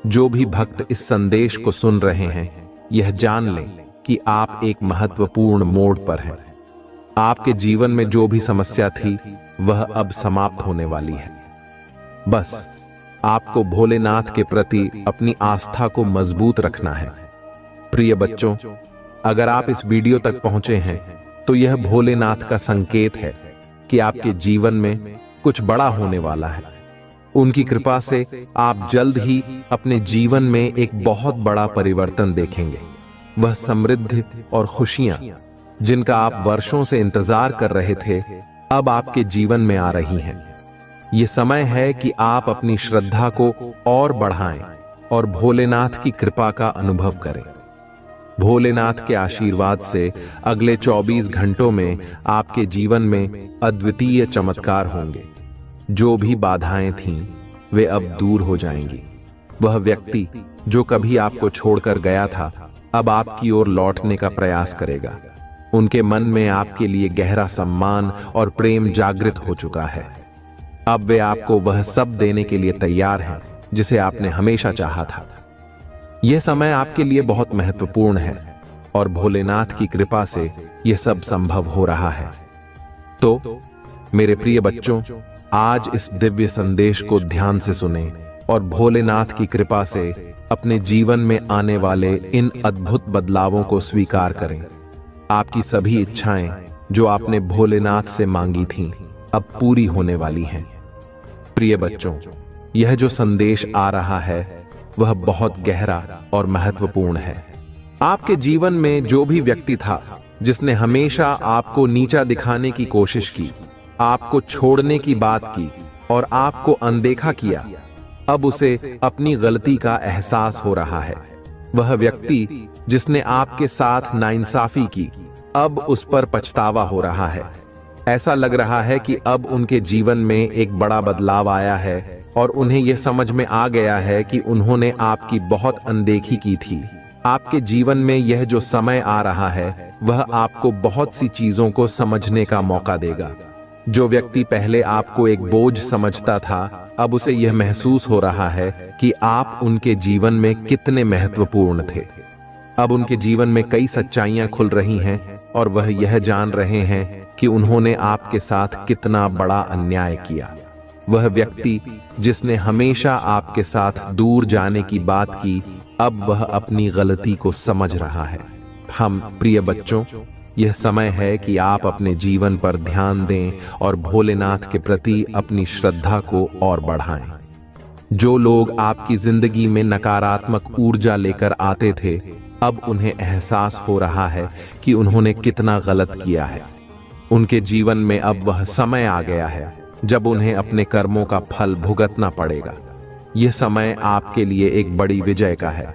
जो भी भक्त इस संदेश को सुन रहे हैं, यह जान लें कि आप एक महत्वपूर्ण मोड़ पर हैं। आपके जीवन में जो भी समस्या थी वह अब समाप्त होने वाली है। बस आपको भोलेनाथ के प्रति अपनी आस्था को मजबूत रखना है। प्रिय बच्चों, अगर आप इस वीडियो तक पहुंचे हैं तो यह भोलेनाथ का संकेत है कि आपके जीवन में कुछ बड़ा होने वाला है। उनकी कृपा से आप जल्द ही अपने जीवन में एक बहुत बड़ा परिवर्तन देखेंगे। वह समृद्धि और खुशियां जिनका आप वर्षों से इंतजार कर रहे थे, अब आपके जीवन में आ रही हैं। ये समय है कि आप अपनी श्रद्धा को और बढ़ाएं और भोलेनाथ की कृपा का अनुभव करें। भोलेनाथ के आशीर्वाद से अगले 24 घंटों में आपके जीवन में अद्वितीय चमत्कार होंगे। जो भी बाधाएं थीं वे अब दूर हो जाएंगी। वह व्यक्ति जो कभी आपको छोड़कर गया था, अब आपकी ओर लौटने का प्रयास करेगा। उनके मन में आपके लिए गहरा सम्मान और प्रेम जागृत हो चुका है। अब वे आपको वह सब देने के लिए तैयार हैं जिसे आपने हमेशा चाहा था। यह समय आपके लिए बहुत महत्वपूर्ण है और भोलेनाथ की कृपा से यह सब संभव हो रहा है। तो मेरे प्रिय बच्चों, आज इस दिव्य संदेश को ध्यान से सुनें और भोलेनाथ की कृपा से अपने जीवन में आने वाले इन अद्भुत बदलावों को स्वीकार करें। आपकी सभी इच्छाएं जो आपने भोलेनाथ से मांगी थीं, अब पूरी होने वाली हैं। प्रिय बच्चों, यह जो संदेश आ रहा है वह बहुत गहरा और महत्वपूर्ण है। आपके जीवन में जो भी व्यक्ति था जिसने हमेशा आपको नीचा दिखाने की कोशिश की, आपको छोड़ने की बात की और आपको अनदेखा किया, अब उसे अपनी गलती का एहसास हो रहा है। वह व्यक्ति जिसने आपके साथ नाइंसाफी की, अब उस पर पछतावा हो रहा है। ऐसा लग रहा है कि अब उनके जीवन में एक बड़ा बदलाव आया है और उन्हें यह समझ में आ गया है कि उन्होंने आपकी बहुत अनदेखी की थी। आपके जीवन में यह जो समय आ रहा है वह आपको बहुत सी चीजों को समझने का मौका देगा। जो व्यक्ति पहले आपको एक बोझ समझता था, अब उसे यह महसूस हो रहा है कि आप उनके जीवन में कितने महत्वपूर्ण थे। अब उनके जीवन में कई सच्चाइयां खुल रही हैं और वह यह जान रहे हैं कि उन्होंने आपके साथ कितना बड़ा अन्याय किया। वह व्यक्ति जिसने हमेशा आपके साथ दूर जाने की बात की, अब वह अपनी गलती को समझ रहा है। हम प्रिय बच्चों, यह समय है कि आप अपने जीवन पर ध्यान दें और भोलेनाथ के प्रति अपनी श्रद्धा को और बढ़ाएं। जो लोग आपकी जिंदगी में नकारात्मक ऊर्जा लेकर आते थे, अब उन्हें एहसास हो रहा है कि उन्होंने कितना गलत किया है। उनके जीवन में अब वह समय आ गया है जब उन्हें अपने कर्मों का फल भुगतना पड़ेगा। यह समय आपके लिए एक बड़ी विजय का है,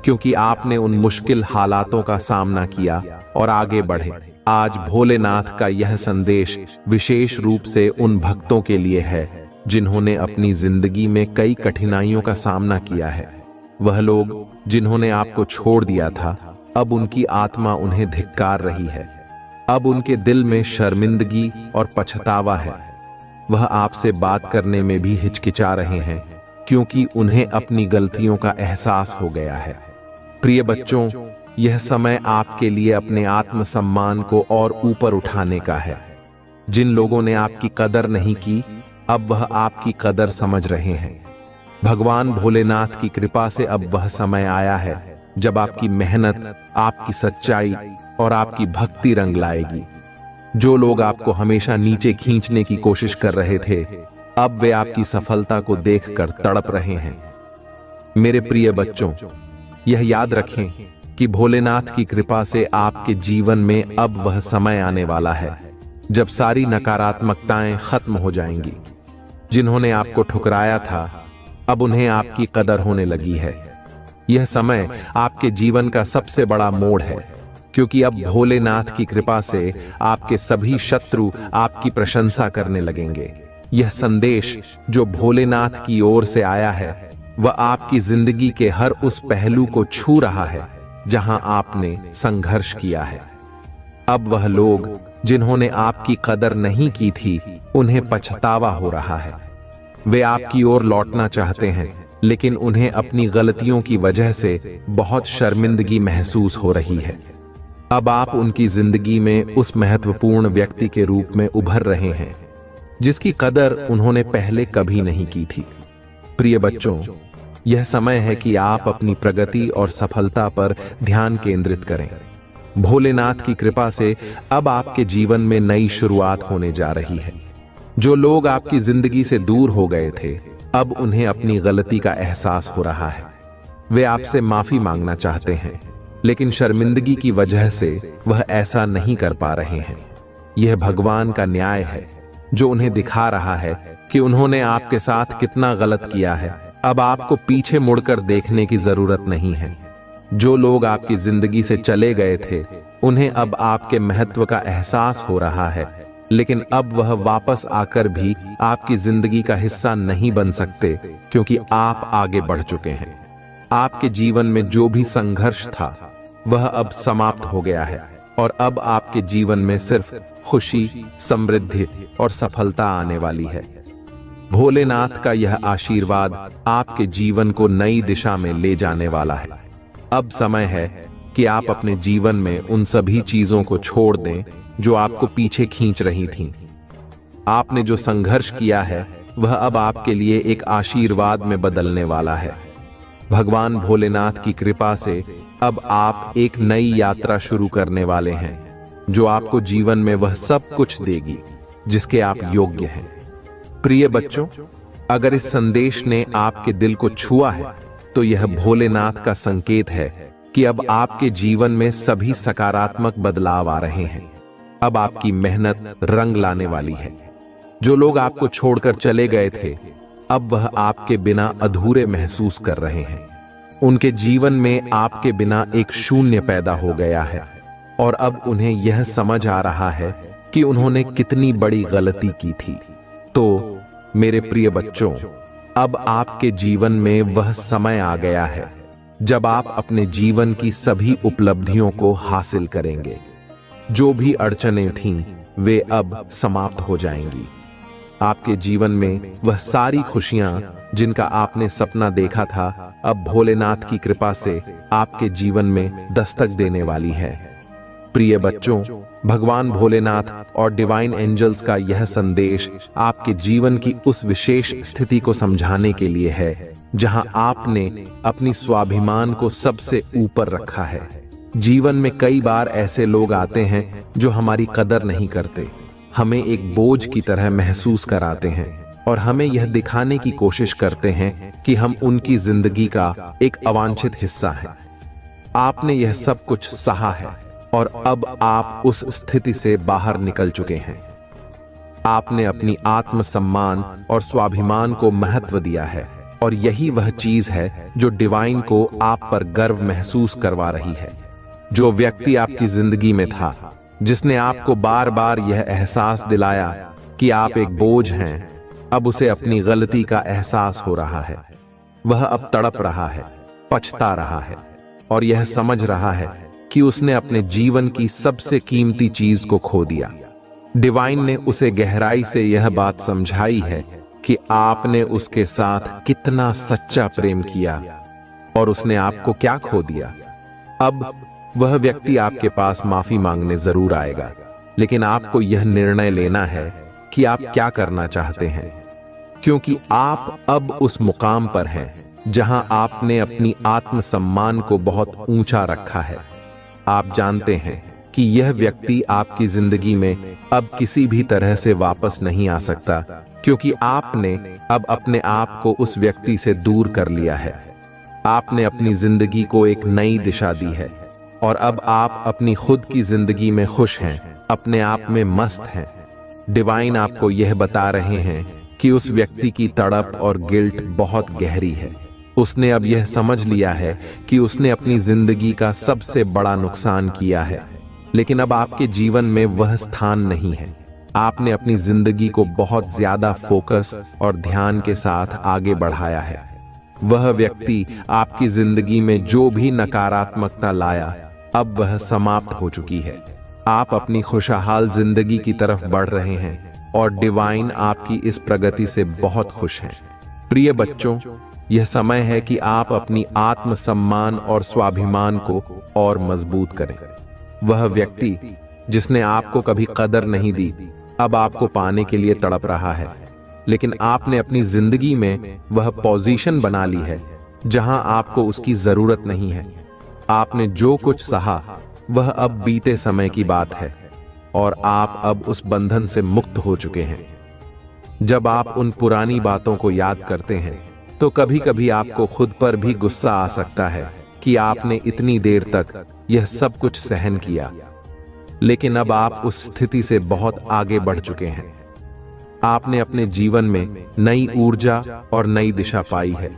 क्योंकि आपने उन मुश्किल हालातों का सामना किया और आगे बढ़े। आज भोलेनाथ का यह संदेश विशेष रूप से उन भक्तों के लिए है जिन्होंने अपनी जिंदगी में कई कठिनाइयों का सामना किया है। वह लोग जिन्होंने आपको छोड़ दिया था, अब उनकी आत्मा उन्हें धिक्कार रही है। अब उनके दिल में शर्मिंदगी और पछतावा है। वह आपसे बात करने में भी हिचकिचा रहे हैं, क्योंकि उन्हें अपनी गलतियों का एहसास हो गया है। प्रिय बच्चों, यह समय आपके लिए अपने आत्मसम्मान को और ऊपर उठाने का है। जिन लोगों ने आपकी कदर नहीं की, अब वह आपकी कदर समझ रहे हैं। भगवान भोलेनाथ की कृपा से अब वह समय आया है जब आपकी मेहनत, आपकी सच्चाई और आपकी भक्ति रंग लाएगी। जो लोग आपको हमेशा नीचे खींचने की कोशिश कर रहे थे, अब वे आपकी सफलता को देखकर तड़प रहे हैं। मेरे प्रिय बच्चों, यह याद रखें कि भोलेनाथ की कृपा से आपके जीवन में अब वह समय आने वाला है जब सारी नकारात्मकताएं खत्म हो जाएंगी। जिन्होंने आपको ठुकराया था, अब उन्हें आपकी कदर होने लगी है। यह समय आपके जीवन का सबसे बड़ा मोड़ है, क्योंकि अब भोलेनाथ की कृपा से आपके सभी शत्रु आपकी प्रशंसा करने लगेंगे। यह संदेश जो भोलेनाथ की ओर से आया है, वह आपकी जिंदगी के हर उस पहलू को छू रहा है जहां आपने संघर्ष किया है। अब वह लोग जिन्होंने आपकी कदर नहीं की थी, उन्हें पछतावा हो रहा है। वे आपकी ओर लौटना चाहते हैं, लेकिन उन्हें अपनी गलतियों की वजह से बहुत शर्मिंदगी महसूस हो रही है। अब आप उनकी जिंदगी में उस महत्वपूर्ण व्यक्ति के रूप में उभर रहे हैं जिसकी कदर उन्होंने पहले कभी नहीं की थी। प्रिय बच्चों, यह समय है कि आप अपनी प्रगति और सफलता पर ध्यान केंद्रित करें। भोलेनाथ की कृपा से अब आपके जीवन में नई शुरुआत होने जा रही है। जो लोग आपकी जिंदगी से दूर हो गए थे, अब उन्हें अपनी गलती का एहसास हो रहा है। वे आपसे माफी मांगना चाहते हैं, लेकिन शर्मिंदगी की वजह से वह ऐसा नहीं कर पा रहे हैं। यह भगवान का न्याय है जो उन्हें दिखा रहा है कि उन्होंने आपके साथ कितना गलत किया है। अब आपको पीछे मुड़कर देखने की जरूरत नहीं है। जो लोग आपकी जिंदगी से चले गए थे, उन्हें अब आपके महत्व का एहसास हो रहा है, लेकिन अब वह वापस आकर भी आपकी जिंदगी का हिस्सा नहीं बन सकते, क्योंकि आप आगे बढ़ चुके हैं। आपके जीवन में जो भी संघर्ष था, वह अब समाप्त हो गया है और अब आपके जीवन में सिर्फ खुशी, समृद्धि और सफलता आने वाली है। भोलेनाथ का यह आशीर्वाद आपके जीवन को नई दिशा में ले जाने वाला है। अब समय है कि आप अपने जीवन में उन सभी चीजों को छोड़ दें जो आपको पीछे खींच रही थीं। आपने जो संघर्ष किया है, वह अब आपके लिए एक आशीर्वाद में बदलने वाला है। भगवान भोलेनाथ की कृपा से अब आप एक नई यात्रा शुरू करने वाले हैं, जो आपको जीवन में वह सब कुछ देगी जिसके आप योग्य हैं। प्रिय बच्चों, अगर इस संदेश ने आपके दिल को छुआ है, तो यह भोलेनाथ का संकेत है कि अब आपके जीवन में सभी सकारात्मक बदलाव आ रहे हैं। अब आपकी मेहनत रंग लाने वाली है। जो लोग आपको छोड़कर चले गए थे, अब वह आपके बिना अधूरे महसूस कर रहे हैं। उनके जीवन में आपके बिना एक शून्य पैदा हो गया है और अब उन्हें यह समझ आ रहा है कि उन्होंने कितनी बड़ी गलती की थी। तो मेरे प्रिय बच्चों, अब आपके जीवन में वह समय आ गया है जब आप अपने जीवन की सभी उपलब्धियों को हासिल करेंगे। जो भी अड़चनें थीं, वे अब समाप्त हो जाएंगी। आपके जीवन में वह सारी खुशियां जिनका आपने सपना देखा था, अब भोलेनाथ की कृपा से आपके जीवन में दस्तक देने वाली है। प्रिय बच्चों, भगवान भोलेनाथ और डिवाइन एंजल्स का यह संदेश आपके जीवन की उस विशेष स्थिति को समझाने के लिए है जहां आपने अपनी स्वाभिमान को सबसे ऊपर रखा है। जीवन में कई बार ऐसे लोग आते हैं जो हमारी कदर नहीं करते, हमें एक बोझ की तरह महसूस कराते हैं और हमें यह दिखाने की कोशिश करते हैं कि हम उनकी जिंदगी का एक अवांछित हिस्सा हैं। आपने यह सब कुछ सहा है और अब आप उस स्थिति से बाहर निकल चुके हैं। आपने अपनी आत्मसम्मान और स्वाभिमान को महत्व दिया है और यही वह चीज है जो डिवाइन को आप पर गर्व महसूस करवा रही है। जो व्यक्ति आपकी जिंदगी में था, जिसने आपको बार बार यह एहसास दिलाया कि आप एक बोझ हैं, अब उसे अपनी गलती का एहसास हो रहा है। वह अब तड़प रहा है, पछता रहा है और यह समझ रहा है कि उसने अपने जीवन की सबसे कीमती चीज को खो दिया। डिवाइन ने उसे गहराई से यह बात समझाई है कि आपने उसके साथ कितना सच्चा प्रेम किया और उसने आपको क्या खो दिया। अब वह व्यक्ति आपके पास माफी मांगने जरूर आएगा, लेकिन आपको यह निर्णय लेना है कि आप क्या करना चाहते हैं। क्योंकि आप अब उस मुकाम पर हैं जहां आपने अपनी आत्मसम्मान को बहुत ऊंचा रखा है। आप जानते हैं कि यह व्यक्ति आपकी जिंदगी में अब किसी भी तरह से वापस नहीं आ सकता, क्योंकि आपने अब अपने आप को उस व्यक्ति से दूर कर लिया है। आपने अपनी जिंदगी को एक नई दिशा दी है और अब आप अपनी खुद की जिंदगी में खुश हैं, अपने आप में मस्त हैं। डिवाइन आपको यह बता रहे हैं कि उस व्यक्ति की तड़प और गिल्ट बहुत गहरी है। उसने अब यह समझ लिया है कि उसने अपनी जिंदगी का सबसे बड़ा नुकसान किया है, लेकिन अब आपके जीवन में वह स्थान नहीं है। आपने अपनी जिंदगी को बहुत ज्यादा फोकस और ध्यान के साथ आगे बढ़ाया है। वह व्यक्ति आपकी जिंदगी में जो भी नकारात्मकता लाया, अब वह समाप्त हो चुकी है। आप अपनी खुशहाल जिंदगी की तरफ बढ़ रहे हैं और डिवाइन आपकी इस प्रगति से बहुत खुश हैं। प्रिय बच्चों, यह समय है कि आप अपनी आत्मसम्मान और स्वाभिमान को और मजबूत करें। वह व्यक्ति जिसने आपको कभी कदर नहीं दी, अब आपको पाने के लिए तड़प रहा है, लेकिन आपने अपनी जिंदगी में वह पोजीशन बना ली है जहां आपको उसकी जरूरत नहीं है। आपने जो कुछ सहा वह अब बीते समय की बात है और आप अब उस बंधन से मुक्त हो चुके हैं। जब आप उन पुरानी बातों को याद करते हैं तो कभी कभी आपको खुद पर भी गुस्सा आ सकता है कि आपने इतनी देर तक यह सब कुछ सहन किया, लेकिन अब आप उस स्थिति से बहुत आगे बढ़ चुके हैं। आपने अपने जीवन में नई ऊर्जा और नई दिशा पाई है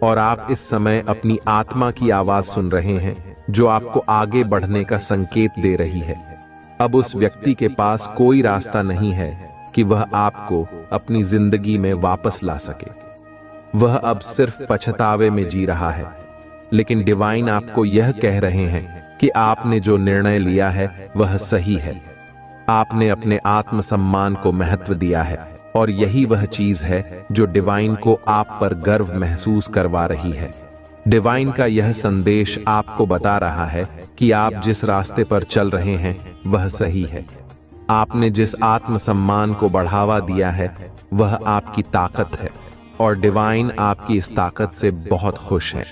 और आप इस समय अपनी आत्मा की आवाज सुन रहे हैं जो आपको आगे बढ़ने का संकेत दे रही है। अब उस व्यक्ति के पास कोई रास्ता नहीं है कि वह आपको अपनी जिंदगी में वापस ला सके। वह अब सिर्फ पछतावे में जी रहा है, लेकिन डिवाइन आपको यह कह रहे हैं कि आपने जो निर्णय लिया है वह सही है। आपने अपने आत्मसम्मान को महत्व दिया है और यही वह चीज है जो डिवाइन को आप पर गर्व महसूस करवा रही है। डिवाइन का यह संदेश आपको बता रहा है कि आप जिस रास्ते पर चल रहे हैं वह सही है। आपने जिस आत्मसम्मान को बढ़ावा दिया है वह आपकी ताकत है और डिवाइन आपकी इस ताकत से बहुत खुश है।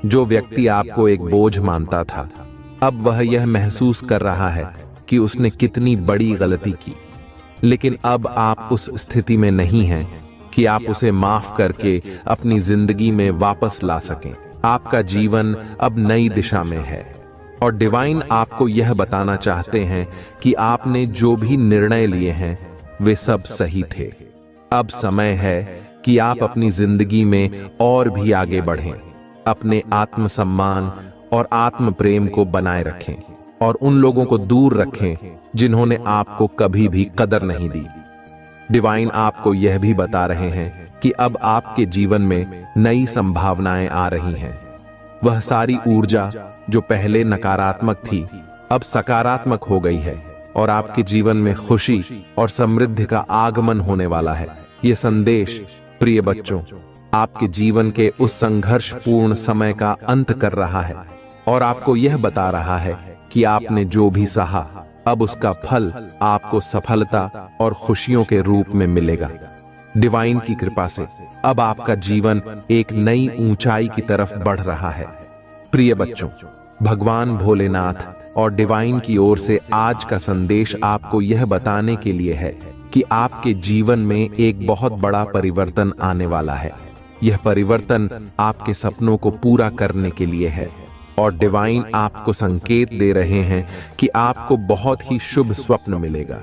जो व्यक्ति आपको एक बोझ मानता था, अब वह यह महसूस कर रहा है कि उसने कितनी बड़ी गलती की, लेकिन अब आप उस स्थिति में नहीं हैं कि आप उसे माफ करके अपनी जिंदगी में वापस ला सकें। आपका जीवन अब नई दिशा में है और डिवाइन आपको यह बताना चाहते हैं कि आपने जो भी निर्णय लिए हैं वे सब सही थे। अब समय है कि आप अपनी जिंदगी में और भी आगे बढ़ें, अपने आत्मसम्मान और आत्म प्रेम को बनाए रखें और उन लोगों को दूर रखें जिन्होंने आपको कभी भी कदर नहीं दी। डिवाइन आपको यह भी बता रहे हैं कि अब आपके जीवन में नई संभावनाएं आ रही हैं। वह सारी ऊर्जा जो पहले नकारात्मक थी अब सकारात्मक हो गई है और आपके जीवन में खुशी और समृद्धि का आगमन होने वाला है। यह संदेश, प्रिय बच्चों, आपके जीवन के उस संघर्षपूर्ण समय का अंत कर रहा है और आपको यह बता रहा है कि आपने जो भी सहा अब उसका फल आपको सफलता और खुशियों के रूप में मिलेगा। डिवाइन की कृपा से अब आपका जीवन एक नई ऊंचाई की तरफ बढ़ रहा है। प्रिय बच्चों, भगवान भोलेनाथ और डिवाइन की ओर से आज का संदेश आपको यह बताने के लिए है कि आपके जीवन में एक बहुत बड़ा परिवर्तन आने वाला है। यह परिवर्तन आपके सपनों को पूरा करने के लिए है और डिवाइन आपको संकेत दे रहे हैं कि आपको बहुत ही शुभ स्वप्न मिलेगा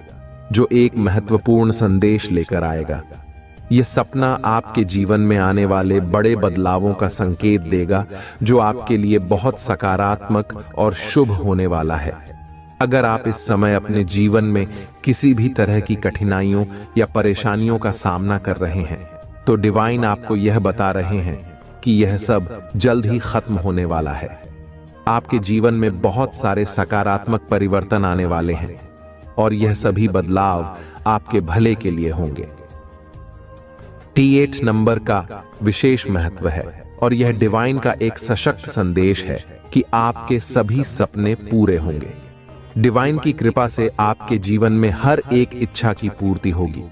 जो एक महत्वपूर्ण संदेश लेकर आएगा। यह सपना आपके जीवन में आने वाले बड़े बदलावों का संकेत देगा जो आपके लिए बहुत सकारात्मक और शुभ होने वाला है। अगर आप इस समय अपने जीवन में किसी भी तरह की कठिनाइयों या परेशानियों का सामना कर रहे हैं तो डिवाइन आपको यह बता रहे हैं कि यह सब जल्द ही खत्म होने वाला है। आपके जीवन में बहुत सारे सकारात्मक परिवर्तन आने वाले हैं और यह सभी बदलाव आपके भले के लिए होंगे। T8 नंबर का विशेष महत्व है और यह डिवाइन का एक सशक्त संदेश है कि आपके सभी सपने पूरे होंगे। डिवाइन की कृपा से आपके जीवन में हर एक इच्छा की पूर्ति होगी।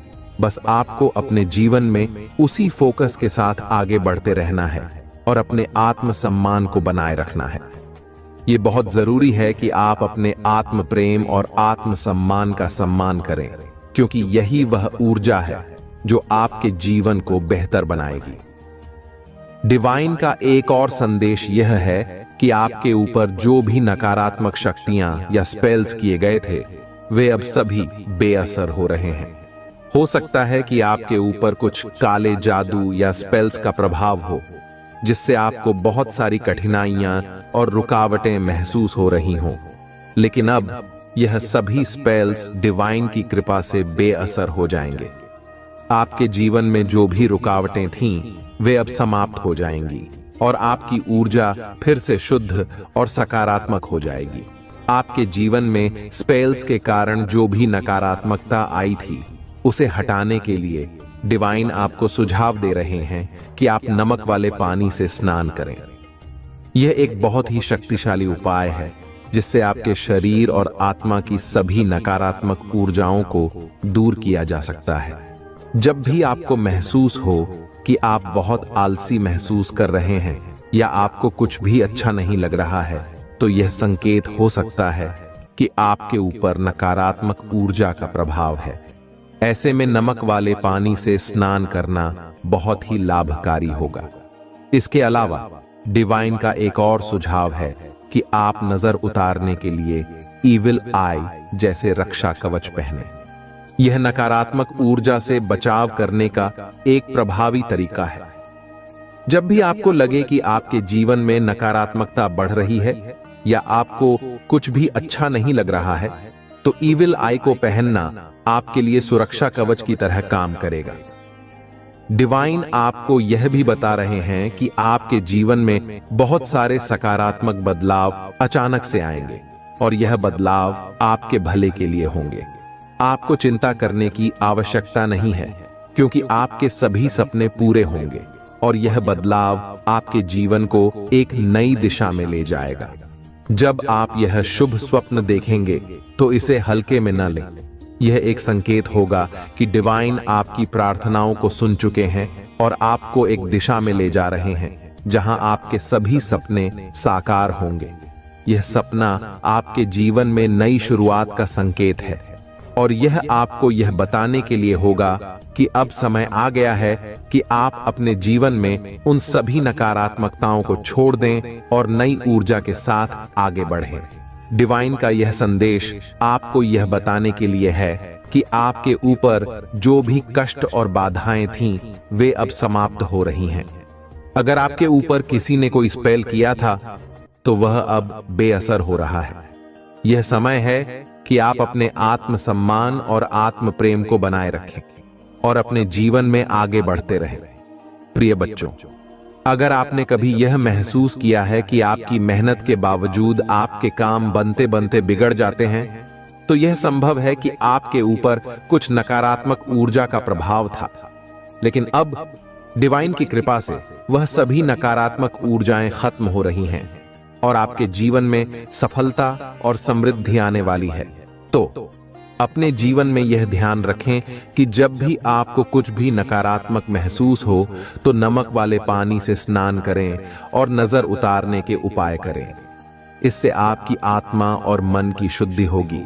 बस आपको अपने जीवन में उसी फोकस के साथ आगे बढ़ते रहना है और अपने आत्म सम्मान को बनाए रखना है। ये बहुत जरूरी है कि आप अपने आत्म प्रेम और आत्म सम्मान का सम्मान करें, क्योंकि यही वह ऊर्जा है जो आपके जीवन को बेहतर बनाएगी। डिवाइन का एक और संदेश यह है कि आपके ऊपर जो भी नकारात्मक शक्तियां या स्पेल्स किए गए थे, वे अब सभी बेअसर हो रहे हैं। हो सकता है कि आपके ऊपर कुछ काले जादू या स्पेल्स का प्रभाव हो, जिससे आपको बहुत सारी कठिनाइयां और रुकावटें महसूस हो रही हों, लेकिन अब यह सभी स्पेल्स डिवाइन की कृपा से बेअसर हो जाएंगे। आपके जीवन में जो भी रुकावटें थीं, वे अब समाप्त हो जाएंगी और आपकी ऊर्जा फिर से शुद्ध और सकारात्मक हो जाएगी। आपके जीवन में स्पेल्स के कारण जो भी नकारात्मकता आई थी, उसे हटाने के लिए डिवाइन आपको सुझाव दे रहे हैं कि आप नमक वाले पानी से स्नान करें। यह एक बहुत ही शक्तिशाली उपाय है, जिससे आपके शरीर और आत्मा की सभी नकारात्मक ऊर्जाओं को दूर किया जा सकता है। जब भी आपको महसूस हो कि आप बहुत आलसी महसूस कर रहे हैं या आपको कुछ भी अच्छा नहीं लग रहा है, तो यह संकेत हो सकता है कि आपके ऊपर नकारात्मक ऊर्जा का प्रभाव है। ऐसे में नमक वाले पानी से स्नान करना बहुत ही लाभकारी होगा। इसके अलावा डिवाइन का एक और सुझाव है कि आप नजर उतारने के लिए ईविल आई जैसे रक्षा कवच पहने। यह नकारात्मक ऊर्जा से बचाव करने का एक प्रभावी तरीका है। जब भी आपको लगे कि आपके जीवन में नकारात्मकता बढ़ रही है या आपको कुछ भी अच्छा नहीं लग रहा है, तो ईविल आई को पहनना आपके लिए सुरक्षा कवच की तरह काम करेगा। डिवाइन आपको यह भी बता रहे हैं कि आपके जीवन में बहुत सारे सकारात्मक बदलाव अचानक से आएंगे और यह बदलाव आपके भले के लिए होंगे। आपको चिंता करने की आवश्यकता नहीं है, क्योंकि आपके सभी सपने पूरे होंगे और यह बदलाव आपके जीवन को एक नई दिशा में ले जाएगा। जब आप यह शुभ स्वप्न देखेंगे, तो इसे हल्के में न लें। यह एक संकेत होगा कि डिवाइन आपकी प्रार्थनाओं को सुन चुके हैं और आपको एक दिशा में ले जा रहे हैं जहां आपके सभी सपने साकार होंगे। यह सपना आपके जीवन में नई शुरुआत का संकेत है और यह आपको यह बताने के लिए होगा कि अब समय आ गया है कि आप अपने जीवन में उन सभी नकारात्मकताओं को छोड़ दें और नई ऊर्जा के साथ आगे बढ़ें। डिवाइन का यह संदेश आपको यह बताने के लिए है कि आपके ऊपर जो भी कष्ट और बाधाएं थीं, वे अब समाप्त हो रही हैं। अगर आपके ऊपर किसी ने कोई स्पेल किया था, तो वह अब बेअसर हो रहा है। यह समय है कि आप अपने आत्म सम्मान और आत्म प्रेम को बनाए रखें और अपने जीवन में आगे बढ़ते रहें। प्रिय बच्चों, अगर आपने कभी यह महसूस किया है कि आपकी मेहनत के बावजूद आपके काम बनते बनते बिगड़ जाते हैं, तो यह संभव है कि आपके ऊपर कुछ नकारात्मक ऊर्जा का प्रभाव था। लेकिन अब डिवाइन की कृपा से वह सभी नकारात्मक ऊर्जाएं खत्म हो रही हैं और आपके जीवन में सफलता और समृद्धि आने वाली है। तो अपने जीवन में यह ध्यान रखें कि जब भी आपको कुछ भी नकारात्मक महसूस हो, तो नमक वाले पानी से स्नान करें और नजर उतारने के उपाय करें। इससे आपकी आत्मा और मन की शुद्धि होगी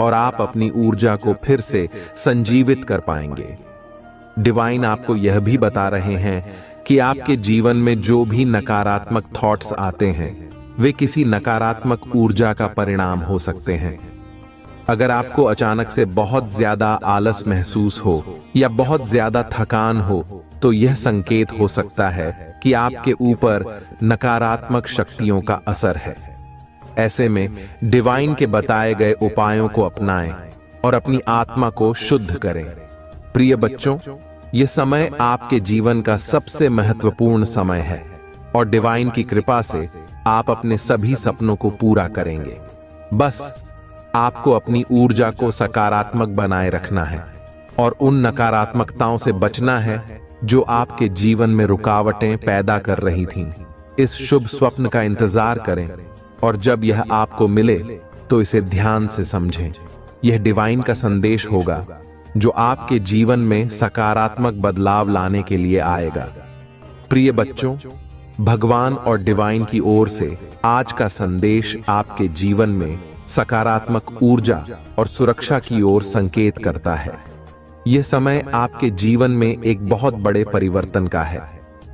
और आप अपनी ऊर्जा को फिर से संजीवित कर पाएंगे। डिवाइन आपको यह भी बता रहे हैं कि आपके जीवन में जो भी नकारात्मक थॉट्स आते हैं, वे किसी नकारात्मक ऊर्जा का परिणाम हो सकते हैं। अगर आपको अचानक से बहुत ज्यादा आलस महसूस हो या बहुत ज्यादा थकान हो, तो यह संकेत हो सकता है कि आपके ऊपर नकारात्मक शक्तियों का असर है। ऐसे में डिवाइन के बताए गए उपायों को अपनाएं और अपनी आत्मा को शुद्ध करें। प्रिय बच्चों, यह समय आपके जीवन का सबसे महत्वपूर्ण समय है और डिवाइन की कृपा से आप अपने सभी सपनों को पूरा करेंगे। बस आपको अपनी ऊर्जा को सकारात्मक बनाए रखना है और उन नकारात्मकताओं से बचना है जो आपके जीवन में रुकावटें पैदा कर रही थीं। इस शुभ स्वप्न का इंतजार करें और जब यह आपको मिले, तो इसे ध्यान से समझें। यह डिवाइन का संदेश होगा जो आपके जीवन में सकारात्मक बदलाव लाने के लिए आएगा। प्रिय बच्चों, भगवान और डिवाइन की ओर से आज का संदेश आपके जीवन में सकारात्मक ऊर्जा और सुरक्षा की ओर संकेत करता है। यह समय आपके जीवन में एक बहुत बड़े परिवर्तन का है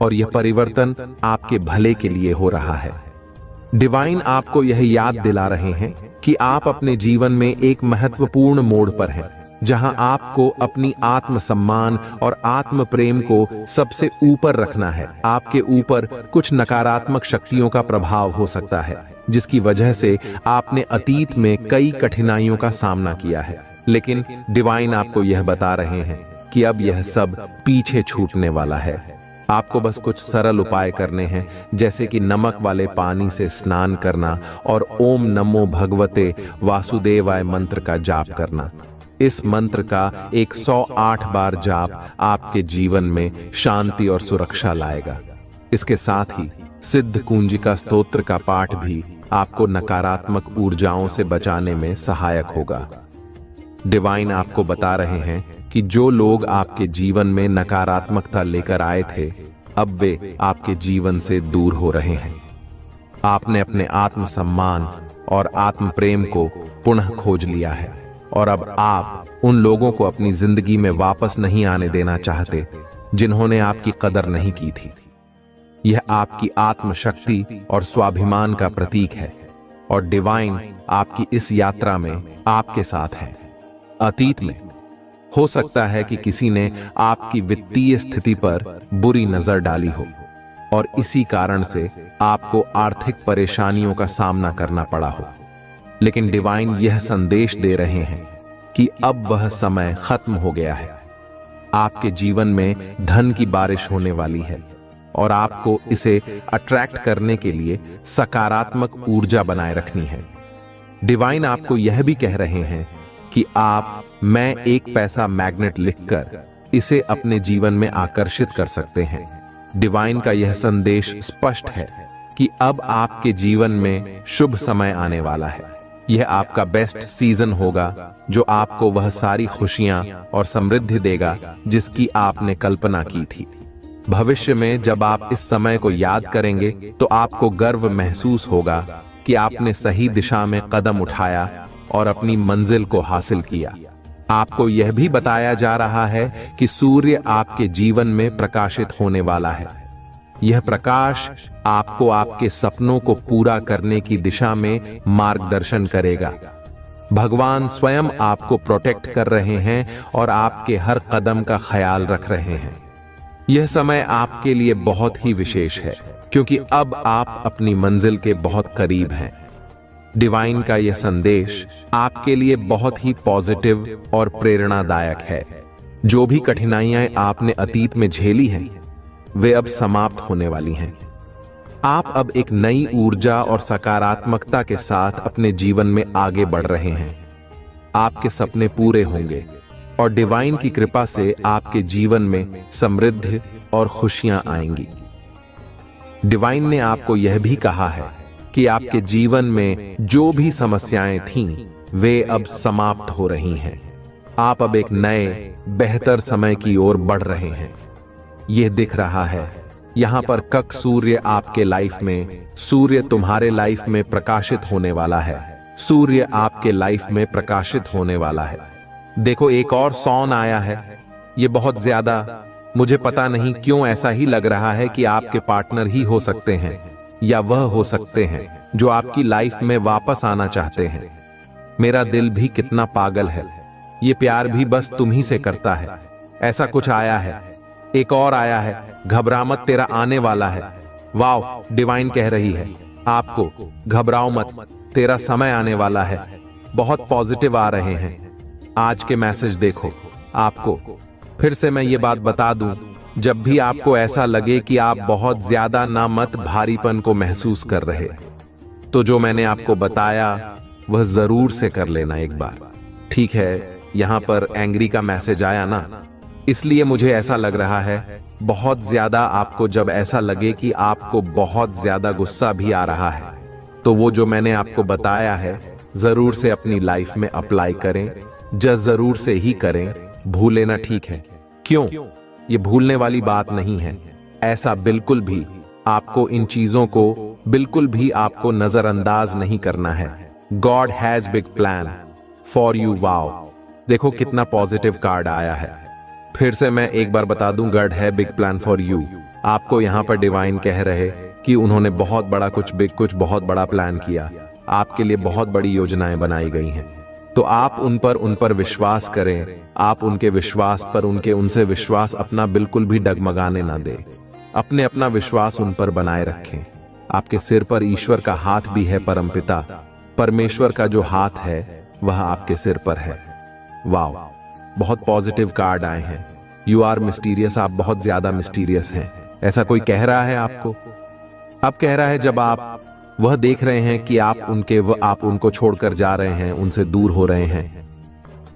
और यह परिवर्तन आपके भले के लिए हो रहा है। डिवाइन आपको यह याद दिला रहे हैं कि आप अपने जीवन में एक महत्वपूर्ण मोड़ पर हैं, जहां आपको अपनी आत्मसम्मान और आत्म प्रेम को सबसे ऊपर रखना है। आपके ऊपर कुछ नकारात्मक शक्तियों का प्रभाव हो सकता है, जिसकी वजह से आपने अतीत में कई कठिनाइयों का सामना किया है, लेकिन डिवाइन आपको यह बता रहे हैं कि अब यह सब पीछे छूटने वाला है। आपको बस कुछ सरल उपाय करने हैं, जैसे कि नमक वाले पानी से स्नान करना और ओम नमो भगवते वासुदेवाय मंत्र का जाप करना। इस मंत्र का 108 बार जाप आपके जीवन में शांति और सुरक्षा लाएगा। इसके साथ ही सिद्ध कुंजिका स्तोत्र का पाठ भी आपको नकारात्मक ऊर्जाओं से बचाने में सहायक होगा। डिवाइन आपको बता रहे हैं कि जो लोग आपके जीवन में नकारात्मकता लेकर आए थे, अब वे आपके जीवन से दूर हो रहे हैं। आपने अपने आत्मसम्मान और आत्म प्रेम को पुनः खोज लिया है और अब आप उन लोगों को अपनी जिंदगी में वापस नहीं आने देना चाहते जिन्होंने आपकी कदर नहीं की थी। यह आपकी आत्मशक्ति और स्वाभिमान का प्रतीक है और डिवाइन आपकी इस यात्रा में आपके साथ है। अतीत में हो सकता है कि किसी ने आपकी वित्तीय स्थिति पर बुरी नजर डाली हो और इसी कारण से आपको आर्थिक परेशानियों का सामना करना पड़ा हो, लेकिन डिवाइन यह संदेश दे रहे हैं कि अब वह समय खत्म हो गया है। आपके जीवन में धन की बारिश होने वाली है और आपको इसे अट्रैक्ट करने के लिए सकारात्मक ऊर्जा बनाए रखनी है। डिवाइन आपको यह भी कह रहे हैं कि आप मैं एक पैसा मैग्नेट लिखकर इसे अपने जीवन में आकर्षित कर सकते हैं। डिवाइन का यह संदेश स्पष्ट है कि अब आपके जीवन में शुभ समय आने वाला है। यह आपका बेस्ट सीजन होगा जो आपको वह सारी खुशियां और समृद्धि देगा जिसकी आपने कल्पना की थी। भविष्य में जब आप इस समय को याद करेंगे तो आपको गर्व महसूस होगा कि आपने सही दिशा में कदम उठाया और अपनी मंजिल को हासिल किया। आपको यह भी बताया जा रहा है कि सूर्य आपके जीवन में प्रकाशित होने वाला है। यह प्रकाश आपको आपके सपनों को पूरा करने की दिशा में मार्गदर्शन करेगा। भगवान स्वयं आपको प्रोटेक्ट कर रहे हैं और आपके हर कदम का ख्याल रख रहे हैं। यह समय आपके लिए बहुत ही विशेष है क्योंकि अब आप अपनी मंजिल के बहुत करीब हैं। डिवाइन का यह संदेश आपके लिए बहुत ही पॉजिटिव और प्रेरणादायक है। जो भी कठिनाइयां आपने अतीत में झेली हैं, वे अब समाप्त होने वाली हैं। आप अब एक नई ऊर्जा और सकारात्मकता के साथ अपने जीवन में आगे बढ़ रहे हैं। आपके सपने पूरे होंगे और डिवाइन की कृपा से आपके जीवन में समृद्धि और खुशियां आएंगी। डिवाइन ने आपको यह भी कहा है कि आपके जीवन में जो भी समस्याएं थीं, वे अब समाप्त हो रही हैं। आप अब एक नए बेहतर समय की ओर बढ़ रहे हैं। यह दिख रहा है यहां पर कक सूर्य आपके लाइफ में, सूर्य तुम्हारे लाइफ में प्रकाशित होने वाला है। सूर्य आपके लाइफ में प्रकाशित होने वाला है। देखो, एक और सॉन आया है। ये बहुत ज्यादा, मुझे पता नहीं क्यों ऐसा ही लग रहा है कि आपके पार्टनर ही हो सकते हैं या वह हो सकते हैं जो आपकी लाइफ में वापस आना चाहते हैं। मेरा दिल भी कितना पागल है, ये प्यार भी बस तुम ही से करता है। ऐसा कुछ आया है। एक और आया है, घबरा मत, तेरा आने वाला है। वाओ, डिवाइन कह रही है आपको, घबराओ मत, तेरा समय आने वाला है। बहुत पॉजिटिव आ रहे हैं आज के मैसेज। देखो, आपको फिर से मैं ये बात बता दूं, जब भी आपको ऐसा लगे कि आप बहुत ज्यादा ना मत भारीपन को महसूस कर रहे, तो जो मैंने आपको बताया वह जरूर से कर लेना एक बार। ठीक है, यहां पर एंग्री का मैसेज आया ना, इसलिए मुझे ऐसा लग रहा है बहुत ज्यादा। आपको जब ऐसा लगे कि आपको बहुत ज्यादा गुस्सा भी आ रहा है, तो वो जो मैंने आपको बताया है जरूर से अपनी लाइफ में अप्लाई करें। जरूर से ही करें, भूल लेना ठीक है। क्यों? ये भूलने वाली बात नहीं है। ऐसा बिल्कुल भी आपको इन चीजों को बिल्कुल भी आपको नजरअंदाज नहीं करना है। God has big plan for you. Wow, देखो कितना पॉजिटिव कार्ड आया है। फिर से मैं एक बार बता दूं, गॉड है बिग प्लान फॉर यू। आपको यहाँ पर डिवाइन कह रहे कि उन्होंने बहुत बड़ा कुछ बहुत बड़ा प्लान किया। आपके लिए बहुत बड़ी योजनाएं बनाई गई हैं। तो आप उन पर विश्वास करें। आप उनके विश्वास पर उनसे विश्वास अपना बिल्कुल भी डगमगाने ना दे। अपना विश्वास उन पर बनाए रखें। आपके सिर पर ईश्वर का हाथ भी है। परमपिता परमेश्वर का जो हाथ है वह आपके सिर पर है। वाह, बहुत पॉजिटिव कार्ड आए हैं। You are mysterious. आप बहुत ज्यादा मिस्टीरियस हैं। ऐसा कोई कह रहा है आपको। अब कह रहा है जब आप वह देख रहे हैं कि आप उनको छोड़कर जा रहे हैं, उनसे दूर हो रहे हैं,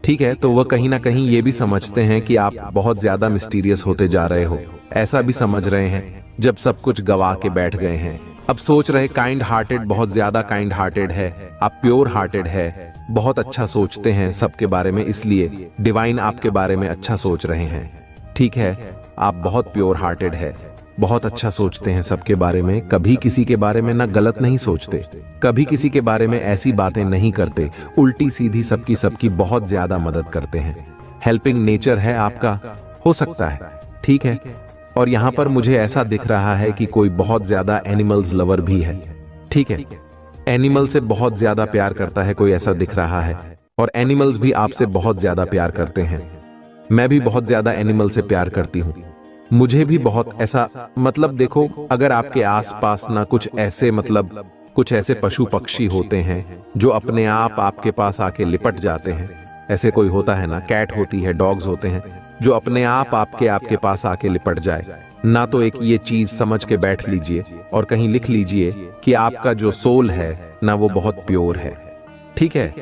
ठीक है, तो वह कहीं ना कहीं ये भी समझते हैं कि आप बहुत ज्यादा मिस्टीरियस होते जा रहे हो। ऐसा भी समझ रहे हैं जब सब कुछ गवा के बैठ गए हैं। अब सोच रहे काइंड हार्टेड, बहुत ज्यादा काइंड हार्टेड है आप, प्योर हार्टेड है, बहुत अच्छा सोचते हैं सबके बारे में, इसलिए डिवाइन आपके बारे में अच्छा सोच रहे हैं। ठीक है, आप बहुत प्योर हार्टेड है, बहुत अच्छा सोचते हैं सबके बारे में, कभी किसी के बारे में ना गलत नहीं सोचते, कभी किसी के बारे में ऐसी बातें नहीं करते, उल्टी सीधी सबकी बहुत ज्यादा मदद करते हैं। हेल्पिंग नेचर है आपका, हो सकता है, ठीक है। और यहाँ पर मुझे ऐसा दिख रहा है कि कोई बहुत ज्यादा एनिमल्स लवर भी है, ठीक है, एनिमल से बहुत ज्यादा प्यार करता है कोई, ऐसा दिख रहा है। और एनिमल्स भी आपसे बहुत ज्यादा प्यार करते हैं। मैं भी बहुत ज्यादा एनिमल से प्यार करती हूँ। मुझे भी बहुत ऐसा, मतलब देखो, अगर आपके आसपास ना कुछ ऐसे पशु पक्षी होते हैं जो अपने आप आपके पास आके लिपट जाते हैं, ऐसे कोई होता है ना, कैट होती है, डॉग्स होते हैं जो अपने आप आपके पास आके लिपट जाए ना, तो एक ये चीज समझ के बैठ लीजिए और कहीं लिख लीजिए कि आपका जो सोल है ना वो बहुत प्योर है, ठीक है।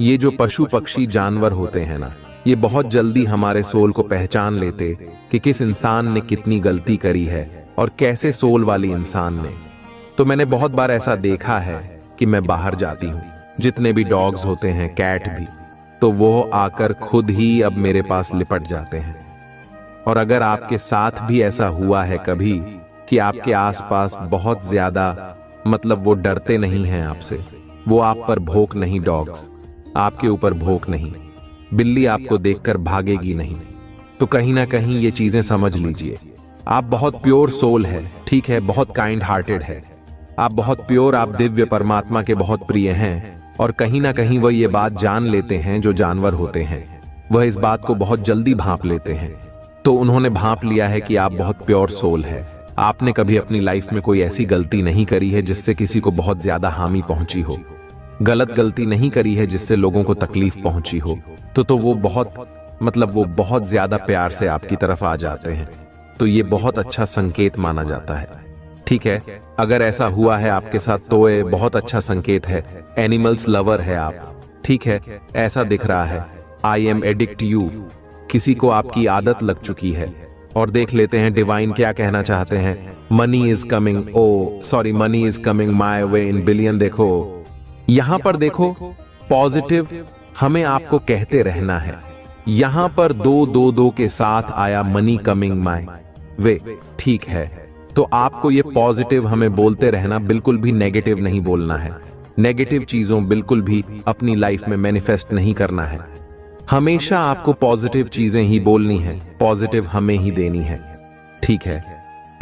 ये जो पशु पक्षी जानवर होते हैं ना, ये बहुत जल्दी हमारे सोल को पहचान लेते कि किस इंसान ने कितनी गलती करी है और कैसे सोल वाली इंसान ने। तो मैंने बहुत बार ऐसा देखा है कि मैं बाहर जाती हूँ, जितने भी डॉग्स होते हैं, कैट भी, तो वो आकर खुद ही अब मेरे पास लिपट जाते हैं। और अगर आपके साथ भी ऐसा हुआ है कभी कि आपके आसपास बहुत ज्यादा, मतलब वो डरते नहीं हैं आपसे, वो आप पर भौंक नहीं, डॉग्स आपके ऊपर भौंक नहीं, बिल्ली आपको देखकर भागेगी नहीं, तो कहीं ना कहीं ये चीजें समझ लीजिए, आप बहुत प्योर सोल है, ठीक है, बहुत काइंड हार्टेड है, आप बहुत प्योर, आप दिव्य परमात्मा के बहुत प्रिय हैं। और कहीं ना कहीं वह ये बात जान लेते हैं, जो जानवर होते हैं वह इस बात को बहुत जल्दी भांप लेते हैं। तो उन्होंने भांप लिया है कि आप बहुत प्योर सोल है। आपने कभी अपनी लाइफ में कोई ऐसी गलती नहीं करी है जिससे किसी को बहुत ज्यादा हानि पहुंची हो, गलत गलती नहीं करी है जिससे लोगों को तकलीफ पहुंची हो, तो वो बहुत ज्यादा प्यार से आपकी तरफ आ जाते हैं। तो ये बहुत अच्छा संकेत माना जाता है, ठीक है। अगर ऐसा हुआ है आपके साथ तो ये बहुत अच्छा संकेत है, एनिमल्स लवर है आप, ठीक है, ऐसा दिख रहा है। आई एम एडिक्ट यू, किसी को आपकी आदत लग चुकी है। और देख लेते हैं डिवाइन क्या कहना चाहते हैं। Money is coming, money is coming my way in billion. देखो यहां पर, देखो पॉजिटिव हमें आपको कहते रहना है। यहां पर 2 के साथ आया, मनी कमिंग माय वे, ठीक है। तो आपको ये पॉजिटिव हमें बोलते रहना, बिल्कुल भी नेगेटिव नहीं बोलना है। नेगेटिव चीजों बिल्कुल भी अपनी लाइफ में मैनिफेस्ट नहीं करना है। हमेशा आपको पॉजिटिव चीजें ही बोलनी है, पॉजिटिव हमें ही देनी है, ठीक है।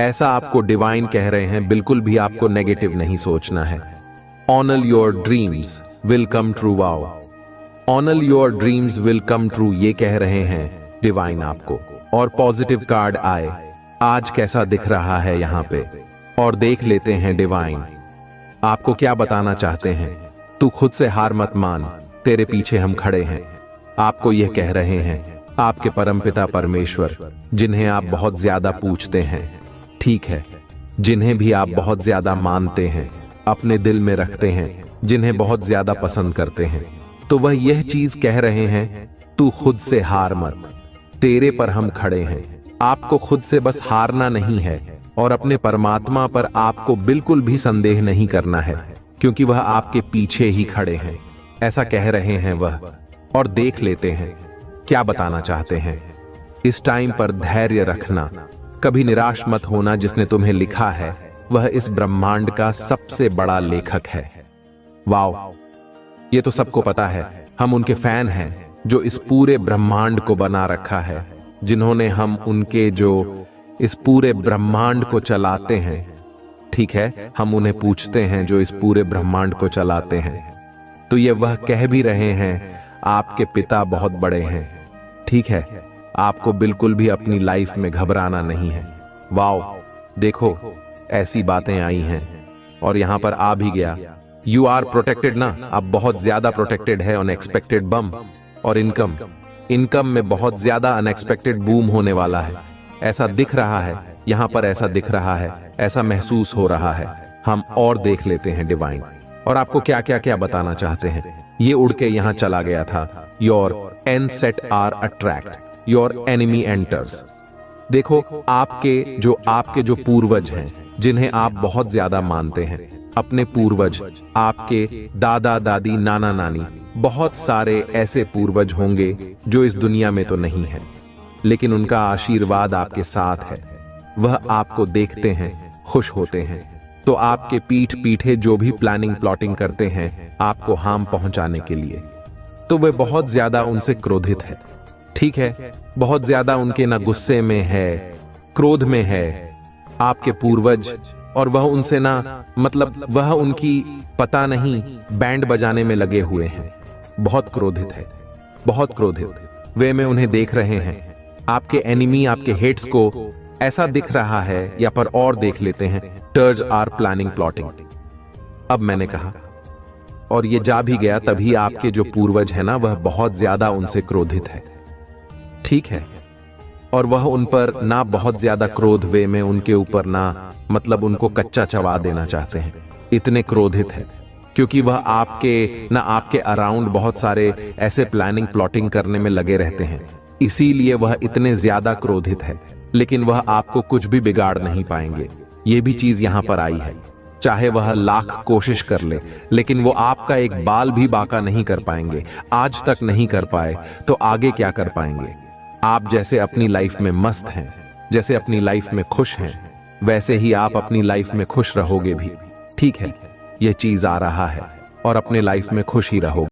ऐसा आपको डिवाइन कह रहे हैं, बिल्कुल भी आपको नेगेटिव नहीं सोचना है। Honour your dreams will come true. Wow, honour your dreams will come true, ये कह रहे हैं डिवाइन आपको। और पॉजिटिव कार्ड आए, आज कैसा दिख रहा है यहाँ पे, और देख लेते हैं डिवाइन आपको क्या बताना चाहते हैं। तू खुद से हार मत मान, तेरे पीछे हम खड़े हैं। आपको यह कह रहे हैं आपके परमपिता परमेश्वर, जिन्हें आप बहुत ज्यादा पूछते हैं, ठीक है, जिन्हें भी आप बहुत ज्यादा मानते हैं, अपने दिल में रखते हैं, जिन्हें बहुत ज्यादा पसंद करते हैं, तो वह यह चीज कह रहे हैं, तू खुद से हार मत, तेरे पर हम खड़े हैं। आपको खुद से बस हारना नहीं है, और अपने परमात्मा पर आपको बिल्कुल भी संदेह नहीं करना है, क्योंकि वह आपके पीछे ही खड़े हैं, ऐसा कह रहे हैं वह। और देख लेते हैं क्या बताना चाहते हैं। इस टाइम पर धैर्य रखना, कभी निराश मत होना। जिसने तुम्हें लिखा है वह इस ब्रह्मांड का सबसे बड़ा लेखक है। वाओ, ये तो सबको पता है। हम उनके फैन हैं जो इस पूरे ब्रह्मांड को बना रखा है, जिन्होंने हम उनके जो इस पूरे ब्रह्मांड को चलाते हैं। ठीक है, हम उन्हें पूछते हैं जो इस पूरे ब्रह्मांड को चलाते हैं। तो ये वह कह भी रहे हैं आपके पिता बहुत बड़े हैं। ठीक है, आपको बिल्कुल भी अपनी लाइफ में घबराना नहीं है। वाओ, देखो ऐसी बातें आई हैं और यहां पर आ भी गया। यू आर प्रोटेक्टेड ना, अब बहुत ज्यादा प्रोटेक्टेड है। अनएक्सपेक्टेड बम और इनकम में बहुत ज्यादा अनएक्सपेक्टेड बूम होने वाला है। ऐसा दिख रहा है, यहां पर ऐसा दिख रहा है, ऐसा महसूस हो रहा है। हम और देख लेते हैं डिवाइन, और आपको क्या क्या क्या बताना चाहते हैं। ये उड़ के यहां चला गया था। योर एनसेट are attract, your enemy enters. देखो आपके जो पूर्वज हैं, जिन्हें आप बहुत ज्यादा मानते हैं, अपने पूर्वज, आपके दादा दादी, नाना नानी, बहुत सारे ऐसे पूर्वज होंगे जो इस दुनिया में तो नहीं है, लेकिन उनका आशीर्वाद आपके साथ है। वह आपको देखते हैं, खुश होते हैं, तो आपके पीठ पीछे जो भी प्लानिंग प्लॉटिंग करते हैं आपको हार्म पहुंचाने के लिए, तो वे बहुत ज्यादा उनसे क्रोधित है। ठीक है, बहुत ज्यादा उनके ना गुस्से में है, क्रोध में है आपके पूर्वज, और वह उनसे ना मतलब वह उनकी पता नहीं बैंड बजाने में लगे हुए हैं। बहुत क्रोधित है, बहुत क्रोधित। वे में उन्हें देख रहे हैं। आपके एनिमी, आपके हेट्स को ऐसा दिख रहा है, या पर और देख लेते हैं, टर्ज आर प्लानिंग प्लॉटिंग। अब मैंने कहा और ये जा भी गया, तभी आपके जो पूर्वज है ना, वह बहुत ज्यादा उनसे क्रोधित है। ठीक है, और वह उन पर ना बहुत ज्यादा क्रोध वे में उनके ऊपर ना मतलब उनको कच्चा चबा देना चाहते हैं। इतने क्रोधित है क्योंकि वह आपके अराउंड बहुत सारे ऐसे प्लानिंग प्लॉटिंग करने में लगे रहते हैं, इसीलिए वह इतने ज्यादा क्रोधित है। लेकिन वह आपको कुछ भी बिगाड़ नहीं पाएंगे। ये भी चीज यहां पर आई है। चाहे वह लाख कोशिश कर ले, लेकिन वो आपका एक बाल भी बाका नहीं कर पाएंगे। आज तक नहीं कर पाए तो आगे क्या कर पाएंगे। आप जैसे अपनी लाइफ में मस्त हैं, जैसे अपनी लाइफ में खुश हैं, वैसे ही आप अपनी लाइफ में खुश रहोगे भी। ठीक है, यह चीज आ रहा है और अपने लाइफ में खुश ही रहोगे।